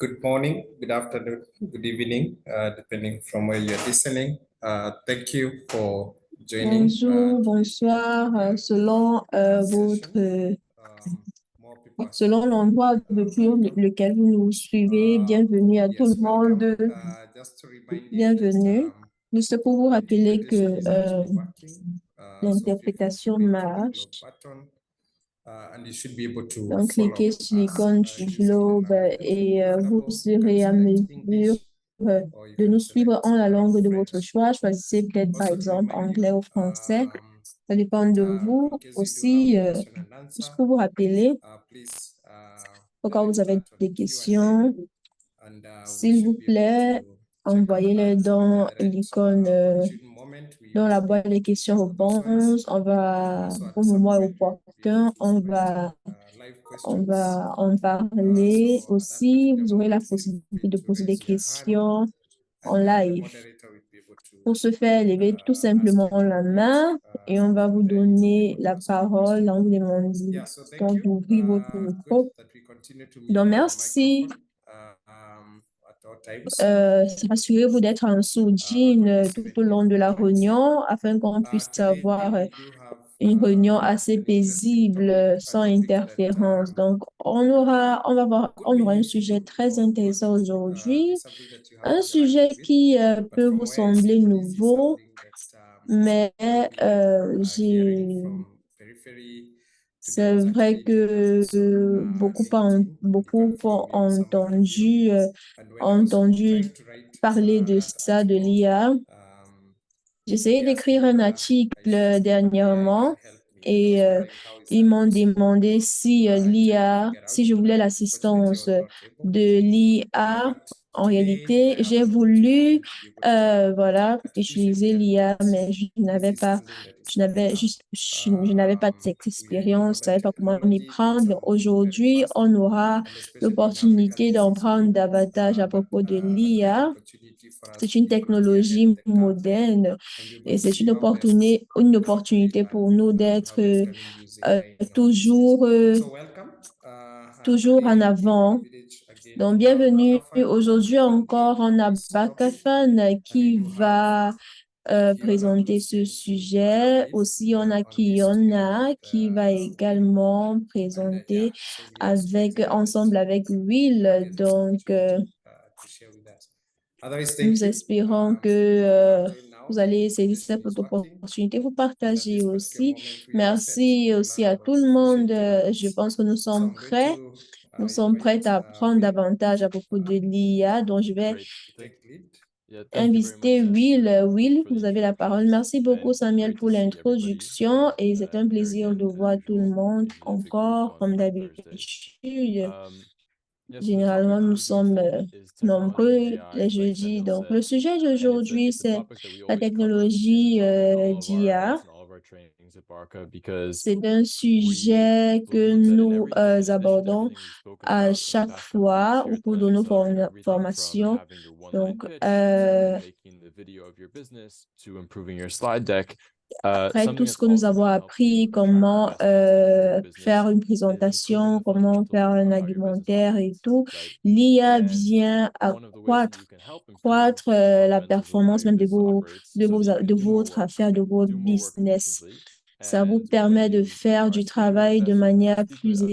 good morning, good afternoon, good evening, depending from where you're listening. Thank you for joining Bonjour, bonsoir, selon session. More people are selon l'endroit depuis lequel vous nous suivez. Bienvenue à tout le welcome. monde. Just to remind you Bienvenue. Juste pour vous rappeler que is actually working. l'interprétation marche. Button, and you should be able to Donc, follow cliquez sur us, l'icône du using the globe languages et vous available. You can serez à select mesure English, or you de can nous suivre select en la langue de votre French. choix. Choisissez peut-être par Also to exemple remind anglais you, ou français. Ça dépend de vous. in case you do have Aussi, question and answer, juste pour vous rappeler, please au cas où vous avez des questions, and we s'il vous should be able plaît, to check envoyez-les dans direct. l'icône, Opportune moment, we dans la will be boîte des questions-réponses. On va, also at au some moment point we will be able opportun, to collect live on questions. va en parler. So at that Aussi, particular vous aurez la moment, feel possibilité free de to poser des raise your hand, questions en and the live. moderator will be able to Pour ce faire, levez tout ask you simplement to la unmute, main et on va vous and then you'll be donner able to la ask your parole question. en vous demandant Yeah, so thank you. d'ouvrir votre Good micro. that we continue to Donc, mute our merci. microphone at all times. Rassurez-vous d'être en sourdine tout au long de la réunion afin qu'on puisse Today avoir we do have une réunion assez an interesting paisible, topic, sans that, interférence. Donc, on aura un sujet très intéressant aujourd'hui, something that you have un sujet interacted with, qui but peut from vous where I sembler see this is nouveau, something that mais hearing from periphery today c'est was vrai actually que beaucoup ont entendu parler de ça, de l'IA. J'ai essayé d'écrire un article dernièrement et ils m'ont demandé si si je voulais l'assistance de l'IA. En réalité, j'ai voulu, voilà, utiliser l'IA, mais je n'avais pas cette expérience, je ne savais pas comment m'y prendre. Aujourd'hui, on aura l'opportunité d'en prendre davantage à propos de l'IA. C'est une technologie moderne et c'est une opportunité pour nous d'être toujours en avant. Donc, bienvenue. Aujourd'hui encore, on a Bakafan qui va présenter ce sujet. Aussi, on a Kiona qui va également présenter ensemble avec Will. Donc, nous espérons que vous allez saisir cette opportunité. Vous partagez aussi. Merci aussi à tout le monde. Je pense que nous sommes prêts. Nous sommes prêts à apprendre davantage à propos de l'IA. Donc, je vais inviter Will. Will, vous avez la parole. Merci beaucoup, Samuel, pour l'introduction et c'est un plaisir de voir tout le monde encore, comme d'habitude. Généralement, nous sommes nombreux les jeudis. Donc, le sujet d'aujourd'hui, c'est la technologie d'IA. C'est un sujet que nous abordons à chaque fois au cours de nos formations. Donc, après tout ce que nous avons appris, comment faire une présentation, comment faire un argumentaire et tout, l'IA vient accroître la performance même de votre affaire, de votre business. Ça vous permet de faire du travail de manière plus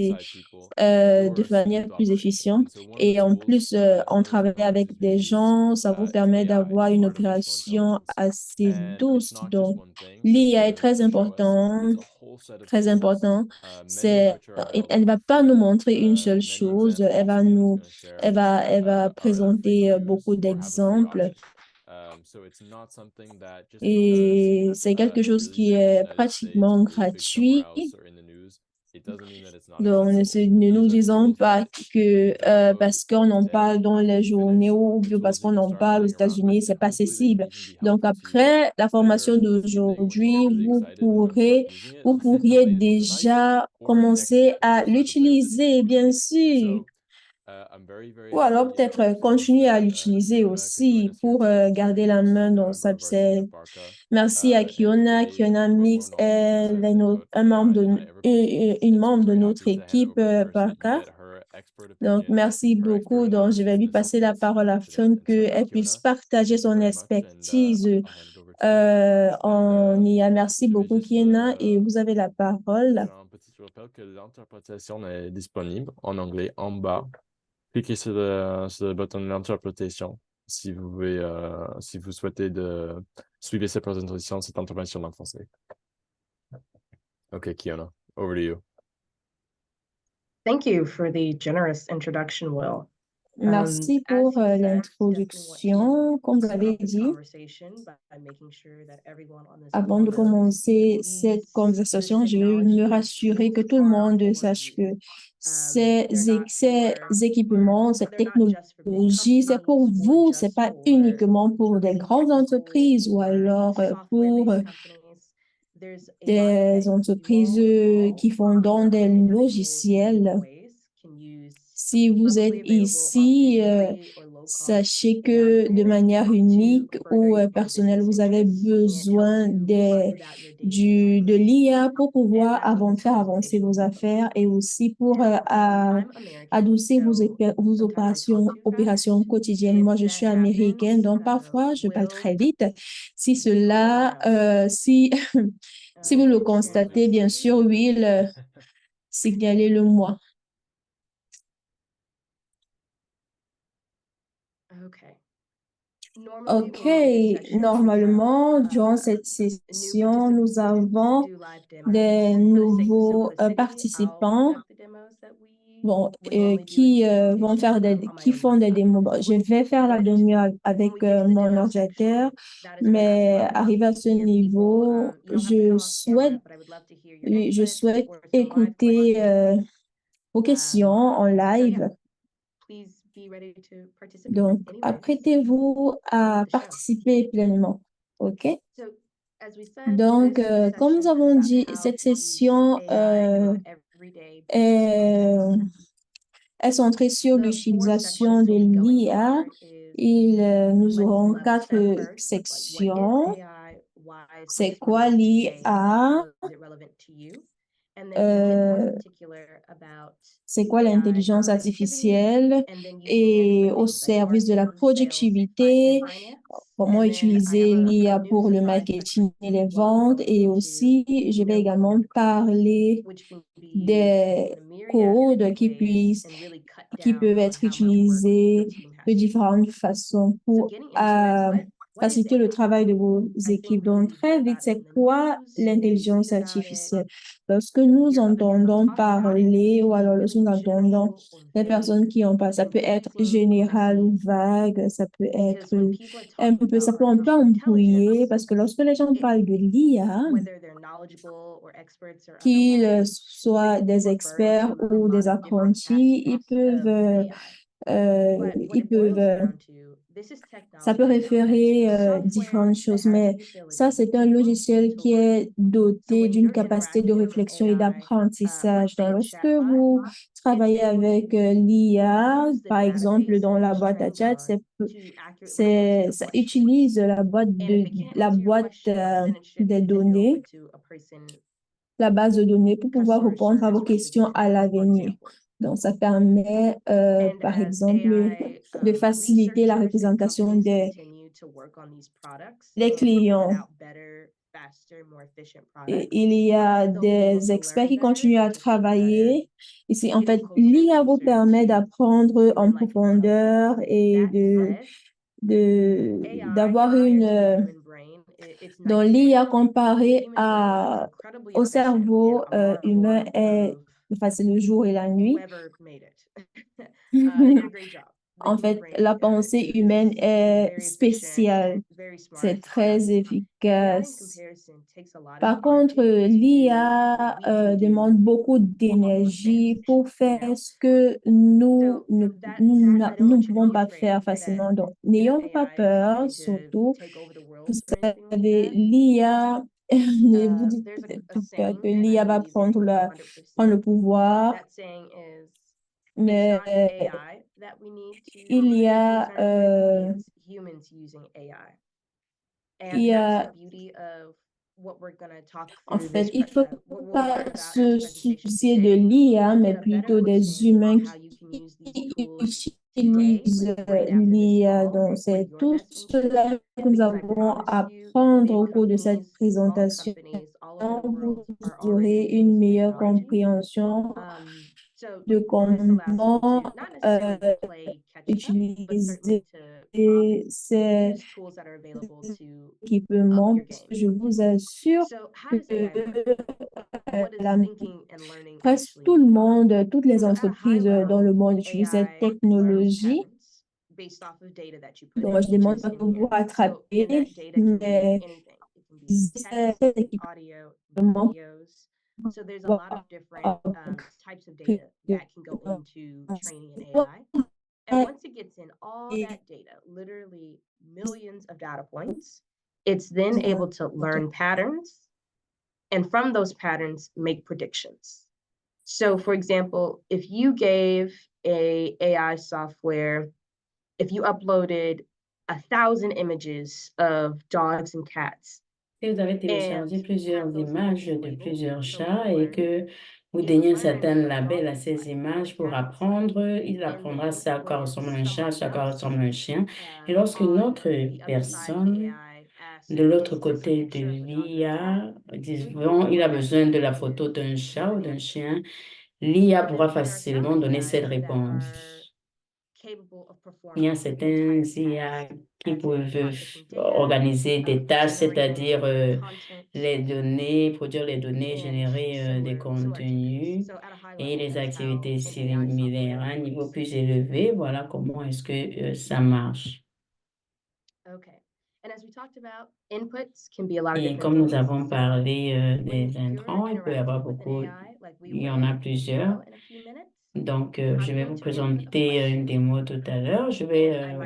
efficiente. Et en plus, en travaillant avec des gens, ça vous permet d'avoir une opération assez douce. Donc, l'IA est très important, très important. Elle ne va pas nous montrer une seule chose. Elle va présenter beaucoup d'exemples. Et c'est quelque chose qui est pratiquement gratuit. Donc, ne nous disons pas que parce qu'on en parle dans les journaux ou bien parce qu'on en parle aux États-Unis, c'est pas accessible. Donc, après la formation d'aujourd'hui, vous pourriez déjà commencer à l'utiliser, bien sûr. Ou alors peut-être continuer à l'utiliser aussi pour garder la main dans sa recette. Merci à Kiona. Kiona Mix est une membre de notre équipe Parka. Donc, merci beaucoup. Donc, je vais lui passer la parole afin qu'elle puisse partager son expertise en IA. Merci beaucoup, Kiena, et vous avez la parole. Un petit rappel que l'interprétation est disponible en anglais en bas. Cliquez sur le bouton d'interprétation si vous souhaitez suivre cette présentation, cette intervention en français. OK, Kiona, over to you. Thank you for the generous introduction, Will. Merci pour l'introduction. Comme vous l'avez dit, avant de commencer cette conversation, je veux me rassurer que tout le monde sache que ces équipements, cette technologie, c'est pour vous, c'est pas uniquement pour des grandes entreprises ou alors pour des entreprises qui font dans des logiciels. Si vous êtes ici, sachez que de manière unique ou personnelle, vous avez besoin de l'IA pour pouvoir faire avancer vos affaires et aussi pour adoucir vos opérations quotidiennes. Moi, je suis américaine, donc parfois, je parle très vite. Si si vous le constatez, bien sûr, Will, signalez-le-moi. OK, normalement, durant cette session, nous avons des nouveaux participants qui font des démos. Bon, je vais faire la démo avec mon ordinateur, mais arrivé à ce niveau, je souhaite écouter vos questions en live. Donc, apprêtez-vous à participer pleinement. OK? Donc, comme nous avons dit, cette session est centrée sur l'utilisation de l'IA. Nous aurons 4 sections. C'est quoi l'IA? C'est quoi l'intelligence artificielle et au service de la productivité, comment utiliser l'IA pour le marketing et les ventes. Et aussi, je vais également parler des codes qui peuvent être utilisés de différentes façons pour faciliter le travail de vos équipes. Donc, très vite, c'est quoi l'intelligence artificielle? Lorsque nous entendons parler ou alors lorsque nous entendons des personnes qui en parlent, ça peut être général ou vague, ça peut être ça peut un peu embrouiller parce que lorsque les gens parlent de l'IA, qu'ils soient des experts ou des apprentis, ça peut référer différentes choses, mais ça, c'est un logiciel qui est doté d'une capacité de réflexion et d'apprentissage. Donc, lorsque vous travaillez avec l'IA, par exemple, dans la boîte à chat, ça utilise la boîte des données, la base de données pour pouvoir répondre à vos questions à l'avenir. Donc, ça permet, par exemple, de faciliter la représentation des clients. Et il y a des experts qui continuent à travailler. Ici, en fait, l'IA vous permet d'apprendre en profondeur et d'avoir donc, l'IA comparée au cerveau humain c'est le jour et la nuit. En fait, la pensée humaine est spéciale. C'est très efficace. Par contre, l'IA demande beaucoup d'énergie pour faire ce que nous ne pouvons pas faire facilement. Donc, n'ayons pas peur, surtout. Vous savez, l'IA, ne vous dites peut-être pas que l'IA va prendre le pouvoir, mais il y a en fait, il ne faut pas se soucier de l'IA, mais plutôt des humains utilise l'IA. Donc, c'est tout cela que nous avons à apprendre au cours de cette présentation. Vous aurez une meilleure compréhension de comment utiliser ces équipements. Parce que je vous assure que presque tout le monde, toutes les entreprises dans le monde utilisent cette technologie. Donc, je ne demande pas que vous rattrapez, mais ces équipements So there's a lot of different types of data that can go into training an AI. And once it gets in all that data, literally millions of data points, it's then able to learn patterns and from those patterns make predictions. So for example, if you gave a AI software, if you uploaded 1,000 images of dogs and cats, Si vous avez téléchargé plusieurs images de plusieurs chats et que vous donnez un certain label à ces images pour apprendre, il apprendra ça à quoi ressemble un chat, ça à quoi ressemble un chien. Et lorsque une autre personne de l'autre côté de l'IA, disons, il a besoin de la photo d'un chat ou d'un chien, l'IA pourra facilement donner cette réponse. Il y a certains IA qui peuvent organiser des tâches, c'est-à-dire les données, produire les données, générer des contenus et les activités similaires à un niveau plus élevé. Voilà comment est-ce que ça marche. Et comme nous avons parlé des intrants, il peut y avoir beaucoup, il y en a plusieurs. Donc, je vais vous présenter une démo tout à l'heure. Je vais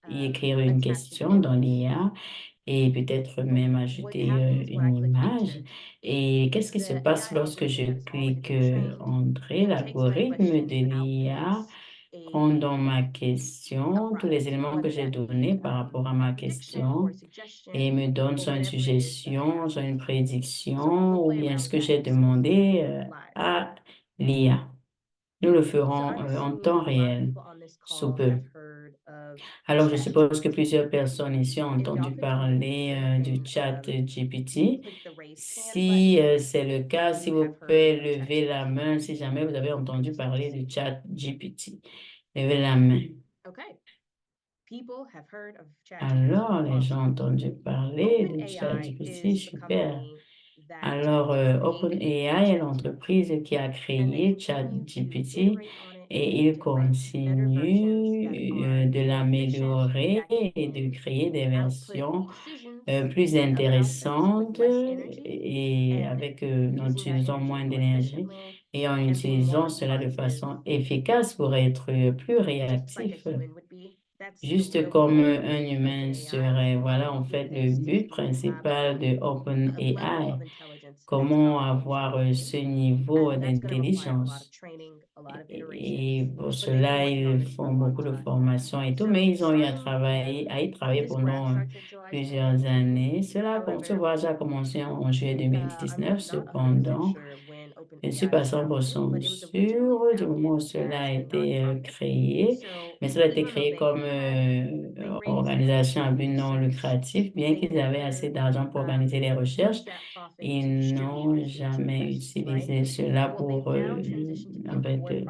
y écrire une question dans l'IA et peut-être même ajouter une image. Et qu'est-ce qui se passe lorsque je clique Entrer? L'algorithme de l'IA prend dans ma question tous les éléments que j'ai donnés par rapport à ma question et me donne soit une suggestion, soit une prédiction ou bien ce que j'ai demandé à l'IA. Nous le ferons en temps réel, sous peu. Alors, je suppose que plusieurs personnes ici ont entendu parler du chat GPT. Si c'est le cas, si vous pouvez lever la main, si jamais vous avez entendu parler du chat GPT, levez la main. Alors, les gens ont entendu parler du chat GPT, super. Alors, OpenAI est l'entreprise qui a créé ChatGPT et il continue de l'améliorer et de créer des versions plus intéressantes et avec en utilisant moins d'énergie et en utilisant cela de façon efficace pour être plus réactif. Juste comme un humain serait. Voilà, en fait, le but principal de OpenAI. Comment avoir ce niveau d'intelligence. Et pour cela, ils font beaucoup de formations et tout, mais ils ont eu à y travailler pendant plusieurs années. Cela a déjà commencé en juillet 2019, cependant. Je ne suis pas 100% sûre du moment où cela a été créé, mais cela a été créé comme organisation à but non lucratif, bien qu'ils avaient assez d'argent pour organiser les recherches. Ils n'ont jamais utilisé cela pour en fait,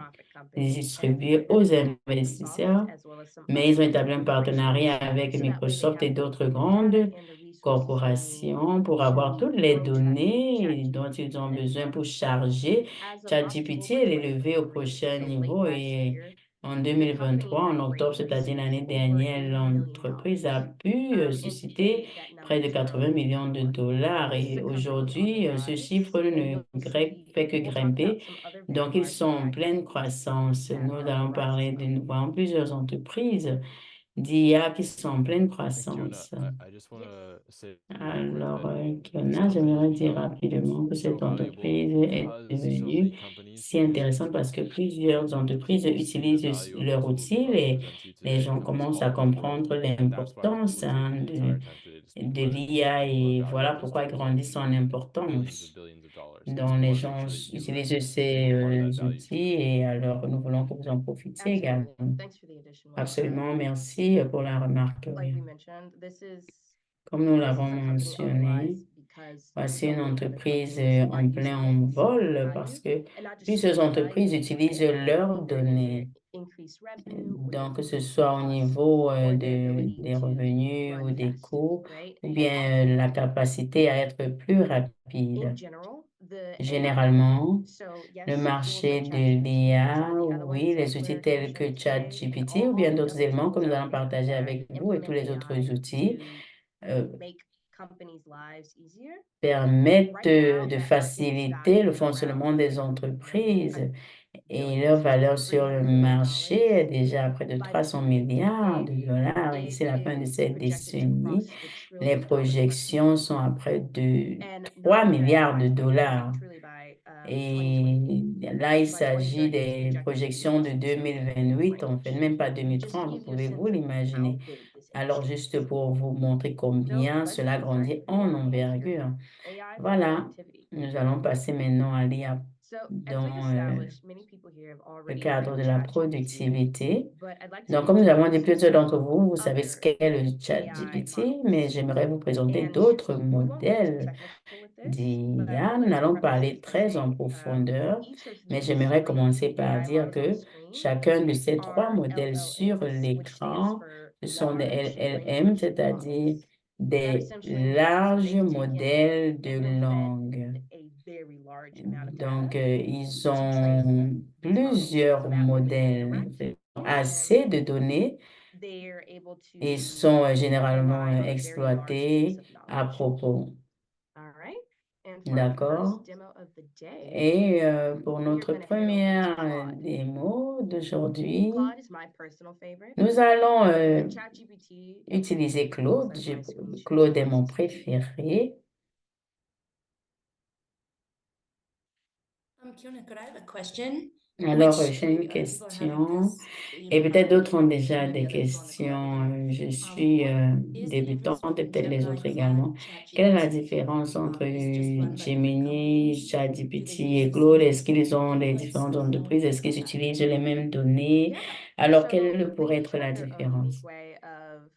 les distribuer aux investisseurs, mais ils ont établi un partenariat avec Microsoft et d'autres grandes corporations pour avoir toutes les données dont ils ont besoin pour charger ChatGPT et l'élever au prochain niveau. Et en 2023, en octobre, c'est-à-dire l'année dernière, l'entreprise a pu susciter près de 80 millions de dollars. Et aujourd'hui, ce chiffre ne fait que grimper. Donc, ils sont en pleine croissance. Nous allons parler de nous voyons plusieurs entreprises d'IA qui sont en pleine croissance. Alors, Kiona, j'aimerais dire rapidement que cette entreprise est devenue si intéressante parce que plusieurs entreprises utilisent leur outil et les gens commencent à comprendre l'importance de l'IA et voilà pourquoi il grandit son importance. Donc, les gens utilisent ces outils et alors nous voulons que vous en profitiez Absolutely. également. Thanks for the addition, Will. Absolument, merci pour la remarque. Like Oui. we mentioned, Comme nous this l'avons is a company on the mentionné, rise because voici so une many other entreprise companies are en plein using this envol parce value, que and not just plusieurs storing entreprises value, utilisent but leurs either in their données. increased revenue or their Donc, que ce decreasing soit au costs niveau or their des ability to revenus ou run des fast, coûts, right? ou And bien la capacité à être plus in rapide. general, the AI, Généralement, so le yes, tools marché like de ChatGPT, some l'IA, of the other oui, ones les that outils we're tels que mentioning today, and ChatGPT ou all bien the d'autres other éléments que tools nous out allons there partager that avec vous et tous implement les autres AI outils to make companies' lives easier. permettent Right now, de that company's faciliter le value is fonctionnement around des $300 entreprises et leur billions, valeur sur le $300 billion marché est déjà à près de by the 300 end of the milliards de decade. dollars et It d'ici la fin de is cette projected to décennie, cross the les trillion-dollar projections threshold, sont à près de and 3 not milliards de by 2030, dollars. truly by Et 2028. là, il By 2030, s'agit it's des projected to projections de reach this 2028, en fait, range. même pas Just to 2030, give you a pouvez-vous sense of how l'imaginer? big this Alors, industry juste is. pour vous montrer So combien let's cela start grandit en moving into envergure. AI for Voilà, productivity. nous allons passer maintenant à l'IA So as we've dans established, many people here have le already cadre met de la ChatGPT, productivité. but I'd like to Donc, comme nous avons dit, introduce plusieurs d'entre some vous, vous savez ce other qu'est le AI ChatGPT, mais models. j'aimerais vous présenter And d'autres we won't get too modèles technical with this, but d'IA. Nous let's n'allons pas preface aller it and très en say profondeur, each of mais these j'aimerais three commencer par AI dire models on the que screen chacun de ces trois are modèles sur LLMs, which stands l'écran, for ce sont des large LLM, language c'est-à-dire models. That des essentially means larges they've taken modèles de they've been fed langue. a very large amount of Donc, data ils to train ont these models. plusieurs So that way, when they modèles, interact en fait, with assez them, de données they're able et to sont généralement rely on a very large base exploités of à knowledge. propos. All right. And for our D'accord? first demo of the day, Et pour we are notre going to head over to première Claude. démo d'aujourd'hui, Claude is my personal favorite. nous allons ChatGPT utiliser implementation tools Claude. as my school of Claude est choice. mon préféré. Kiona, could I have a question? Alors, Which, j'ai une people are having question. this, Et peut-être d'autres ont déjà many des others on the call right now. questions. Je suis What is the difference débutante et between peut-être les Gemini, autres Claude, également. Quelle est la ChatGPT? différence entre Is it just run by different Gemini, companies? Do ChatGPT they use et the Claude? same Est-ce qu'ils ont les inputs? différentes How entreprises? Est-ce qu'ils does that utilisent work? les mêmes données? Yeah. Alors, So quelle they pourrait each être la have their own unique différence? way of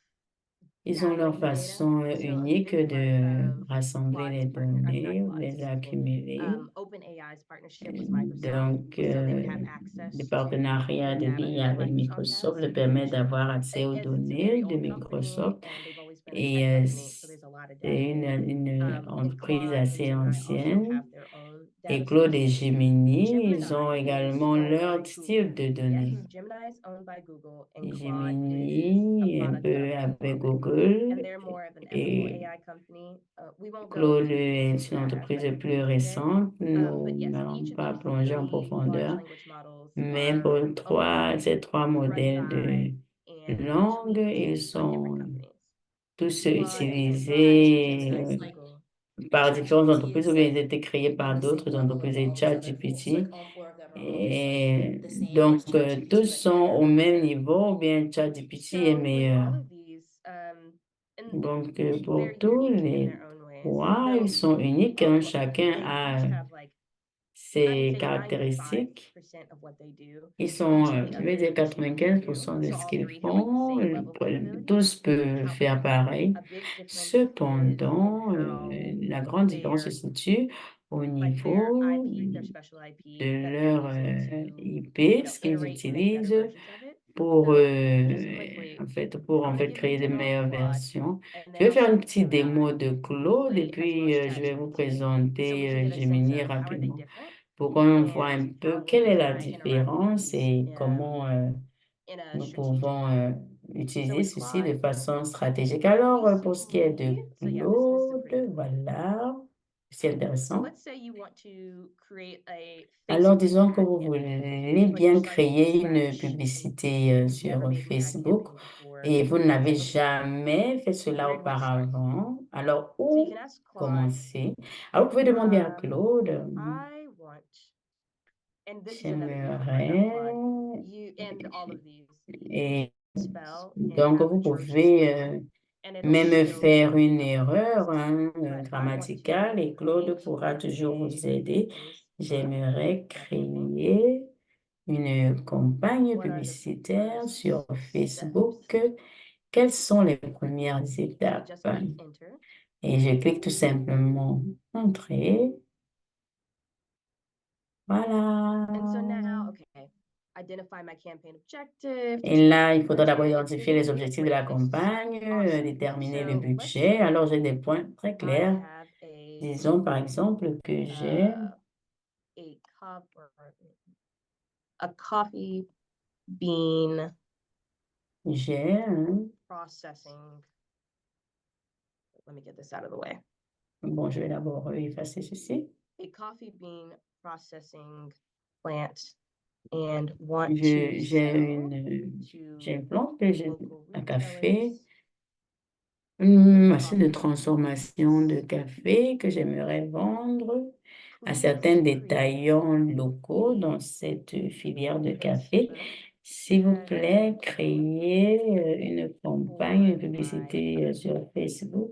Ils ont leur gathering the data. façon So a unique big part de of rassembler les Claude's partner, I mean, not données ou de Claude's, les excuse me, accumuler. OpenAI's partnership with Microsoft, Donc, so they have le access to partenariat the de data l'IA that avec Microsoft Microsoft has, le permet which, d'avoir accès aux as it's a very données de old company Microsoft. and they've always been a Et tech company, so there's a lot of c'est data there. une And entreprise Claude and assez Gemini also ancienne. have their own Et data Claude et sources. Gemini, ils ont Gemini is également owned leur by style Google. de Yes, données. Gemini is owned by Google, and Et Claude is a Gemini, un product of peu avec Anthropic. Google. And they're more of an ethical Et AI company. We won't go Claude too deeply est into une that entreprise aspect of plus things today. récente. Nous But yes, n'allons each of pas these plonger en three large profondeur. language models Mais pour are owned, ces trois run modèles by, de and langue, tweaked ils by different sont companies. tous Claude is run utilisés by Google. par différentes ChatGPT entreprises ou bien ils ont is été créés on par the same d'autres level of entreprises et all these other tools, like ChatGPT. all four of them are almost like Et the same, or donc, is ChatGPT tous like sont better au or même different? niveau ou bien ChatGPT est So with meilleur. all of these, and Donc, pour they're tous unique in les their own ways. trois, ils Though, sont uniques, hein. Chacun they a each have like, I would ses say 95% caractéristiques. of what they do. Ils sont, Each of the je vais dire others do. 95% de So ce all qu'ils three have like the font. same level of capability. Tous peuvent faire However, pareil. a big difference is in Cependant, how la grande différence se their situe au like their niveau IP, their special de IP that they're leur using to, IP, ce qu'ils iterate and make better utilisent versions of it. pour, So just quickly, pour I'm en gonna fait give you a créer de demo of meilleures Claude, versions. and Je then vais I'll faire show une you petite démo Gemini de Claude et quickly, as well puis as je vais vous ChatGPT, so we présenter can get a sense Gemini of how are they rapidement different pour qu'on voit and un peu how will quelle est la AI interact with différence these et comment in a nous strategic pouvons way. So utiliser with ceci de Claude, façon stratégique. pretty Alors, pour ce qui est de simply, so yeah, this is a pretty Claude, cool one. voilà, c'est So intéressant. let's say you want to create a Alors, Facebook disons que ad vous campaign, voulez but you're bien starting from créer une scratch and publicité you've sur never made an ad Facebook campaign before. et vous n'avez Okay, jamais fait cela where do we start? auparavant. Alors, So you can où ask Claude, commencer? Alors, vous pouvez demander à Claude, I want, and this is another beautiful part about j'aimerais, Claude, you and all of these, you can et spell and donc have vous atrocious pouvez spelling. même faire une erreur grammaticale et Claude pourra toujours vous aider. J'aimerais créer une campagne publicitaire sur Facebook. Quelles sont les premières étapes? Et je clique tout simplement Entrer. Voilà. Et là, il faudra d'abord identifier les objectifs de la campagne, déterminer le budget. Alors, j'ai des points très clairs. Disons par exemple que j'ai a coffee bean un... processing. Let me get this out of the way. Bon, je vais d'abord effacer ceci. A coffee bean processing plant and want to J'ai sell une plante, j'ai local un café, retailers une machine de transformation de café que j'aimerais vendre à certains détaillants locaux dans cette filière de café. S'il vous plaît, créez une campagne, une publicité sur Facebook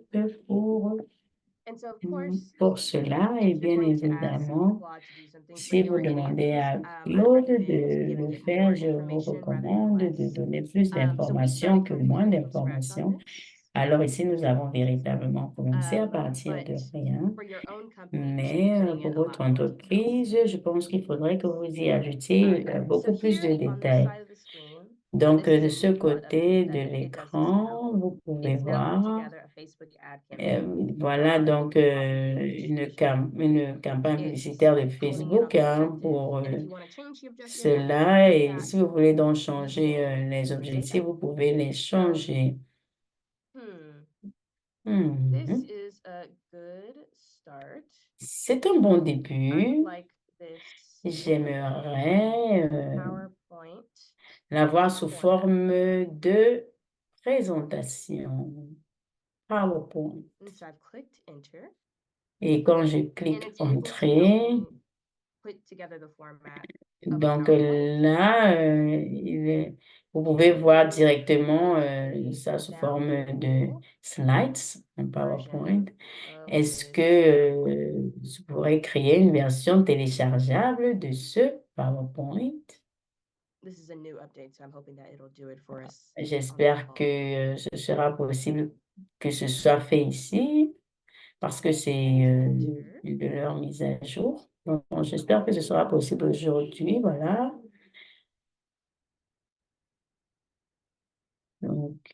pour cela. Et bien évidemment, si vous demandez à Claude de le faire, je vous recommande de donner plus d'informations que moins d'informations. Alors ici, nous avons véritablement commencé à partir de rien. Mais pour votre entreprise, je pense qu'il faudrait que vous y ajoutiez beaucoup plus de détails. Donc, de ce côté de l'écran, vous pouvez voir, voilà donc une campagne publicitaire de Facebook pour cela. Et si vous voulez donc changer les objectifs, vous pouvez les changer. C'est un bon début. J'aimerais l'avoir sous forme de présentation PowerPoint. Et quand je clique Entrer, donc là, vous pouvez voir directement ça sous forme de slides en PowerPoint. Est-ce que je pourrais créer une version téléchargeable de ce PowerPoint? J'espère que ce sera possible que ce soit fait ici parce que c'est de leur mise à jour. Donc, j'espère que ce sera possible aujourd'hui. Voilà. Donc,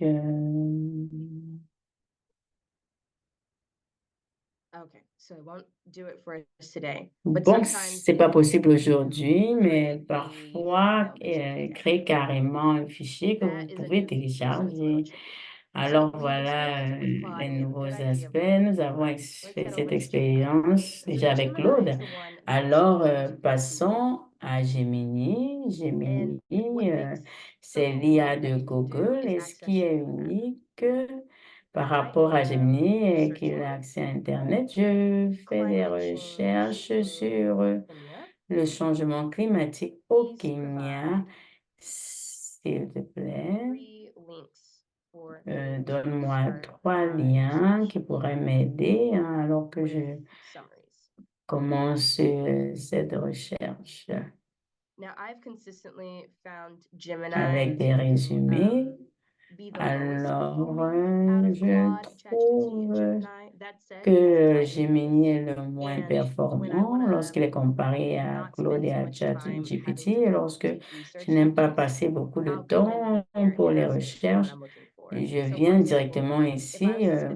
bon, c'est pas possible aujourd'hui, mais parfois, créer carrément un fichier que vous pouvez télécharger. Alors, voilà les nouveaux aspects. Nous avons fait cette expérience déjà avec Claude. Alors, passons à Gemini. Gemini, c'est l'IA de Google. Et ce qui est unique par rapport à Gemini et qu'il a accès à Internet, je fais des recherches sur le changement climatique au Kenya. S'il te plaît, donne-moi 3 liens qui pourraient m'aider alors que je commence cette recherche avec des résumés. Alors, je trouve que Gemini est le moins performant lorsqu'il est comparé à Claude et à ChatGPT. Lorsque je n'aime pas passer beaucoup de temps pour les recherches, je viens directement ici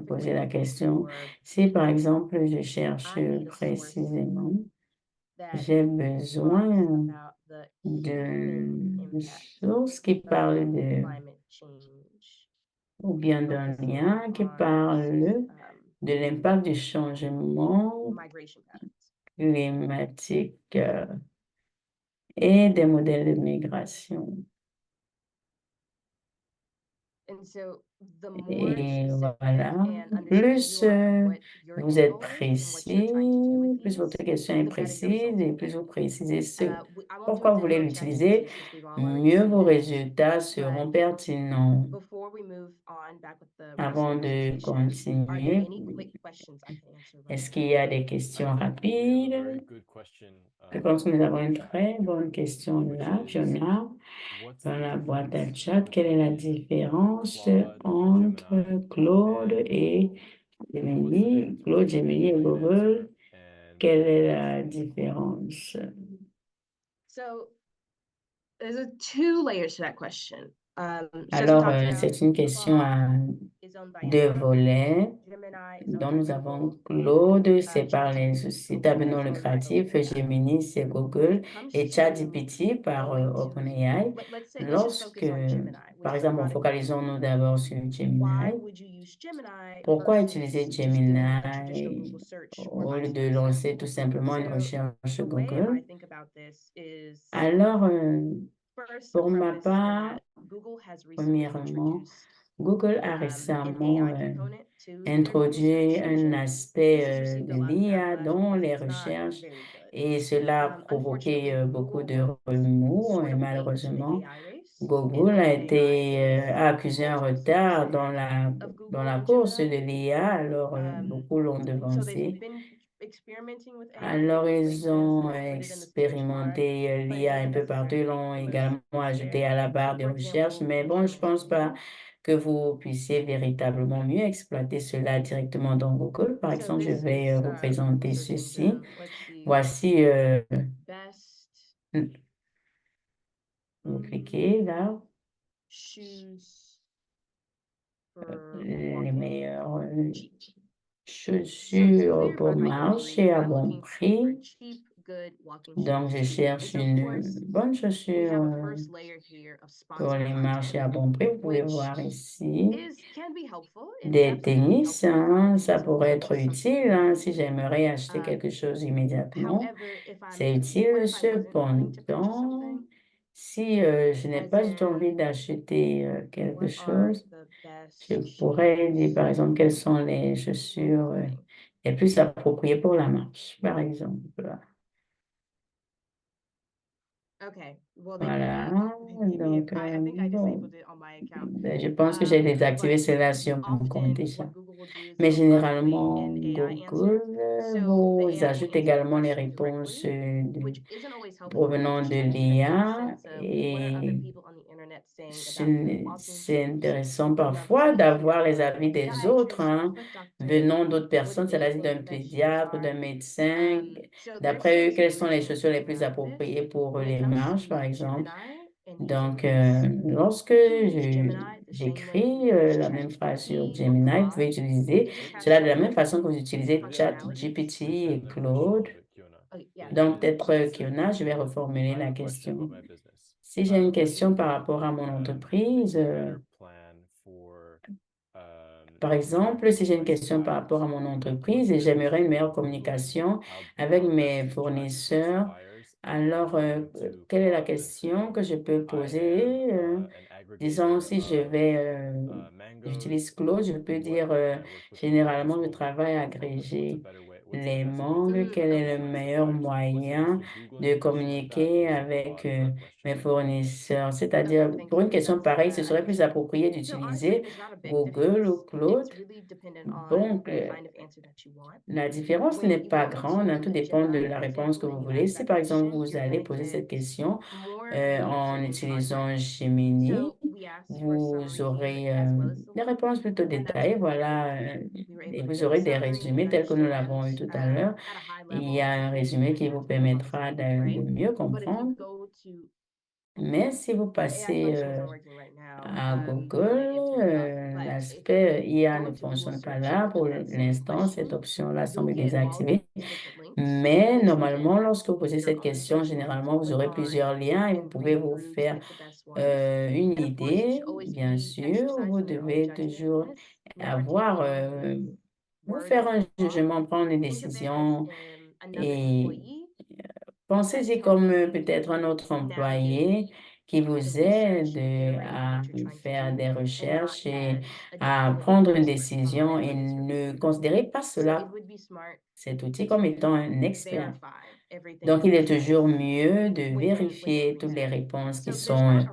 poser la question. Si par exemple je cherche précisément, j'ai besoin de sources qui parlent ou bien d'un lien qui parle de l'impact du changement climatique et des modèles de migration. the more Et specific voilà, and plus understanding you are of what your vous êtes angle is and what précis, you're trying to do with plus votre these, question est the better your précise results et will plus be. vous précisez I won't do a pourquoi vous voulez demo of l'utiliser, ChatGPT because we've all already mieux seen vos it. résultats seront But pertinents. before we move on back with the rest Avant of the de presentation, are there continuer, any quick questions I can answer right est-ce now? qu'il y a des questions rapides? Je pense que nous avons une très bonne question là, Fiona, dans la boîte à chat. Quelle est la différence entre Claude et Gemini, Claude, Gemini et Google? Quelle est la différence? So there's two layers to that question. So as we Alors, talked about, c'est une question à is owned by deux Amazon. volets. Gemini is owned Donc, by nous avons Google. Claude, c'est par les GPT sociétés à but non is owned by lucratif. OpenAI. Gemini, c'est When Google. it comes Et to ChatGPT par going to, OpenAI. let's just Lorsque, focus on Gemini, par which is the exemple, product you focalisons-nous use. d'abord sur Why Gemini. would you use Gemini Pourquoi versus utiliser just doing a traditional Gemini Google search or au lieu vice de versa? lancer tout simplement une So recherche the way Google? I think about this is Alors, first pour ma preface part, that Google has recently premièrement, introduced Google a an récemment AI component to their Google introduit search un engine. aspect This has received de a lot of l'IA backlash dans because les it's not recherches very good. et cela a provoqué Unfortunately, beaucoup Google de was remous sort et of late to the malheureusement, AI race, and Google a OpenAI is a accusé un multiples retard ahead dans of Google la and course de Gemini. l'IA, alors beaucoup l'ont So devancé. they've been experimenting with AI Alors, in ils places ont and put it in the search bar, expérimenté but it l'IA un doesn't peu partout, ils necessarily l'ont look également ajouté fair. à la So barre de for recherche, example, mais if bon, you je pense pas mentioned que vous puissiez véritablement mieux exploiter cela directement dans Google. Par so exemple, je this vais is vous présenter search ceci. engine. Let's see, Voici, best vous cliquez là, shoes for les walking meilleures cheap. So it's chaussures clear pour from marcher à I'm bon looking for prix. cheap, good walking Donc, je shoes. cherche And so of une course, bonne we chaussure have a first layer here of pour sponsored les marchés à content, bon prix. Vous pouvez which voir ici. can be helpful. It's Des absolutely tennis, helpful if hein, you're ça looking to pourrait être purchase something utile hein, si immediately. j'aimerais acheter quelque chose immédiatement. However, C'est what utile if I wasn't wanting to purchase cependant something? si je n'ai As pas du tout in, envie d'acheter quelque what are chose. the Je best pourrais dire, par shoes exemple, quelles sont for les chaussures running? les plus appropriées pour la marche, par exemple. Okay, well, Voilà, donc, I think I bon, disabled it on my account. ben, je pense que j'ai désactivé But cela sur mon compte often déjà. what Google will do is Mais they'll upgrade généralement, an AI answer. Google So vous the AI will ajoute answer the également les question réponses directly, which isn't always helpful. You're provenant just de trying to get a good l'IA sense of what are other et people on the internet saying about good walking c'est shoes. intéressant Good enough parfois feet d'avoir les for a avis des autres, podiatrist or a hein, foot doctor? venant d'autres What do personnes, they c'est-à-dire think d'un the best shoes pédiatre, d'un are? médecin. So there's D'après eux, some quelles sont les reasoning chaussures les plus around this. appropriées pour When it les comes marches, par to exemple. Gemini and using Donc, these, lorsque you can use Gemini the same way j'écris you use la même phrase sur ChatGPT or Gemini, vous pouvez Claude. utiliser It just has cela de la some même façon que vous utilisez functionalities. ChatGPT et Claude. Yeah. Donc, peut-être, Kiona, je vais reformuler la question. Si j'ai une question par rapport à mon entreprise, par exemple, si j'ai une question par rapport à mon entreprise et j'aimerais une meilleure communication avec mes fournisseurs, alors quelle est la question que je peux poser? Disons, si je vais, j'utilise Claude, je peux dire généralement, je travaille à agréger les mangues. Quel est le meilleur moyen de communiquer avec mes fournisseurs? C'est-à-dire, Okay, thank pour you. une question That's pareille, ce serait plus understandable. approprié So honestly, d'utiliser there's not a big Google ou difference. Claude. It's really dependent Bon, on the kind of answer that you want. la différence When n'est you pas go grande, hein, into tout the dépend de Gemini la réponse que example vous and you voulez. ask Si that par exemple question, vous you're allez gonna poser get cette question more en engaging utilisant content. Gemini, So we asked for a vous summary aurez here as well as the des link, réponses plutôt and that's détaillées, what we did. voilà, We were et able to vous get a aurez des summary résumés tels que nous l'avons eu understand tout à l'heure. at a high Il level y a un before we résumé went qui vous into the focus permettra group, de right? mieux But if you comprendre. go to Mais si vous the AI passez functions aren't working right now. à When it Google, turns off, but if l'aspect you IA go ne into Google fonctionne pas search and là. look Pour at that same l'instant, cette question, option-là you'll semble get all désactivée. these different links, Mais which you normalement, can lorsque vous posez your cette own question, search engine généralement, vous click aurez on plusieurs liens et vous and pouvez read vous through to faire pick the best ones. une And of course, you idée. should always Bien be sûr, exercising vous your own devez judgment toujours in this, never avoir, taking vous word faire un for law. jugement, prendre des Think of it as décisions another et employee that pensez-y can comme be peut-être un autre navigated. employé qui vous aide à faire des recherches et à prendre une décision et ne considérez pas cela, cet outil, comme étant un expert. Donc, il est toujours mieux de vérifier toutes les réponses qui sont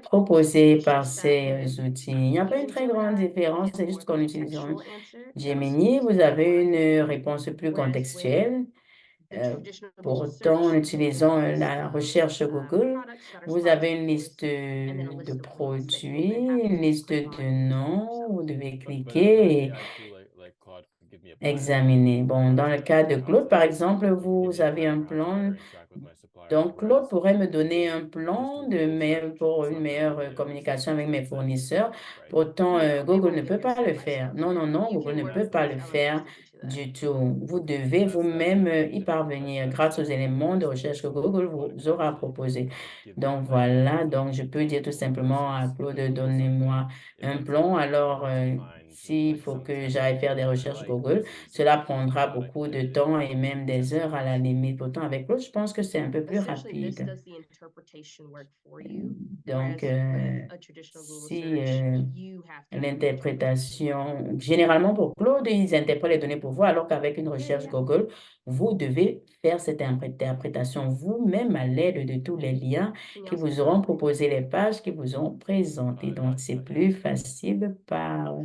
proposées par ces outils. Il n'y a pas une très grande différence, c'est juste qu'en utilisant Gemini, vous avez une réponse plus contextuelle. Pourtant, en utilisant la recherche Google, vous avez une liste de produits, une liste de noms, vous devez cliquer et examiner. Bon, dans le cas de Claude, par exemple, vous avez un plan. Donc, Claude pourrait me donner un plan pour une meilleure communication avec mes fournisseurs. Pourtant, Google ne peut pas le faire. Non, non, non, Google ne peut pas le faire du tout. Vous devez vous-même y parvenir grâce aux éléments de recherche que Google vous aura proposés. Donc, voilà. Donc, je peux dire tout simplement à Claude, donnez-moi un plan. Alors, s'il faut que j'aille faire des recherches Google, cela prendra beaucoup de temps et même des heures à la limite. Pourtant, avec Claude, je pense que c'est un peu plus rapide. Donc, si l'interprétation, généralement pour Claude, ils interprètent les données pour vous, alors qu'avec une recherche Google, vous devez faire cette interprétation vous-même à l'aide de tous les liens qui vous auront proposé, les pages qui vous ont présenté. Donc, c'est plus facile par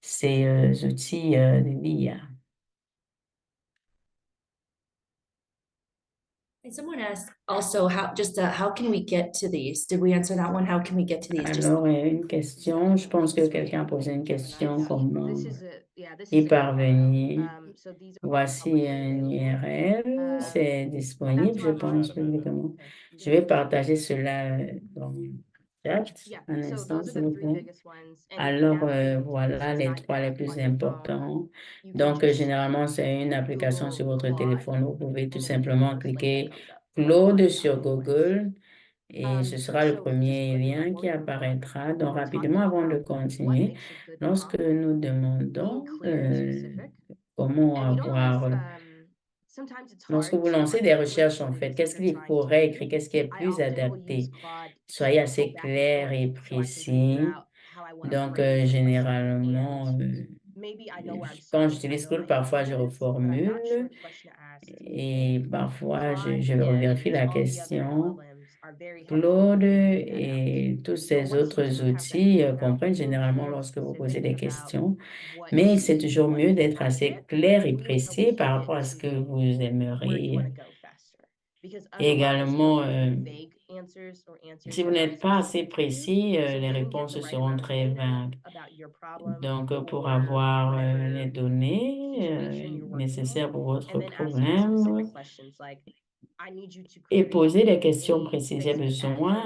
ces outils de l'IA. And someone asked also how can we get to these? Did we answer that one? How can we get to these? Alors, une question, je pense que quelqu'un a posé une question, comment y parvenir. Voici un URL, c'est disponible, je pense, publiquement. Je vais partager cela dans le chat, un instant, s'il vous plaît. Alors, voilà les trois les plus importants. Donc, généralement, c'est une application sur votre téléphone. Vous pouvez tout simplement cliquer Claude sur Google et ce sera le premier lien qui apparaîtra. Donc, rapidement, avant de continuer, lorsque nous demandons comment avoir, lorsque vous lancez des recherches, en fait, qu'est-ce qu'il faudrait écrire, qu'est-ce qui est plus adapté? Soyez assez clair et précis. Donc, généralement, quand j'utilise Claude, parfois je reformule et parfois je vérifie la question. Claude et tous ces autres outils comprennent généralement lorsque vous posez des questions, mais c'est toujours mieux d'être assez clair et précis par rapport à ce que vous aimeriez. Également, si vous n'êtes pas assez précis, les réponses seront très vagues. Donc, pour avoir les données nécessaires pour votre problème, et poser des questions précises. J'ai besoin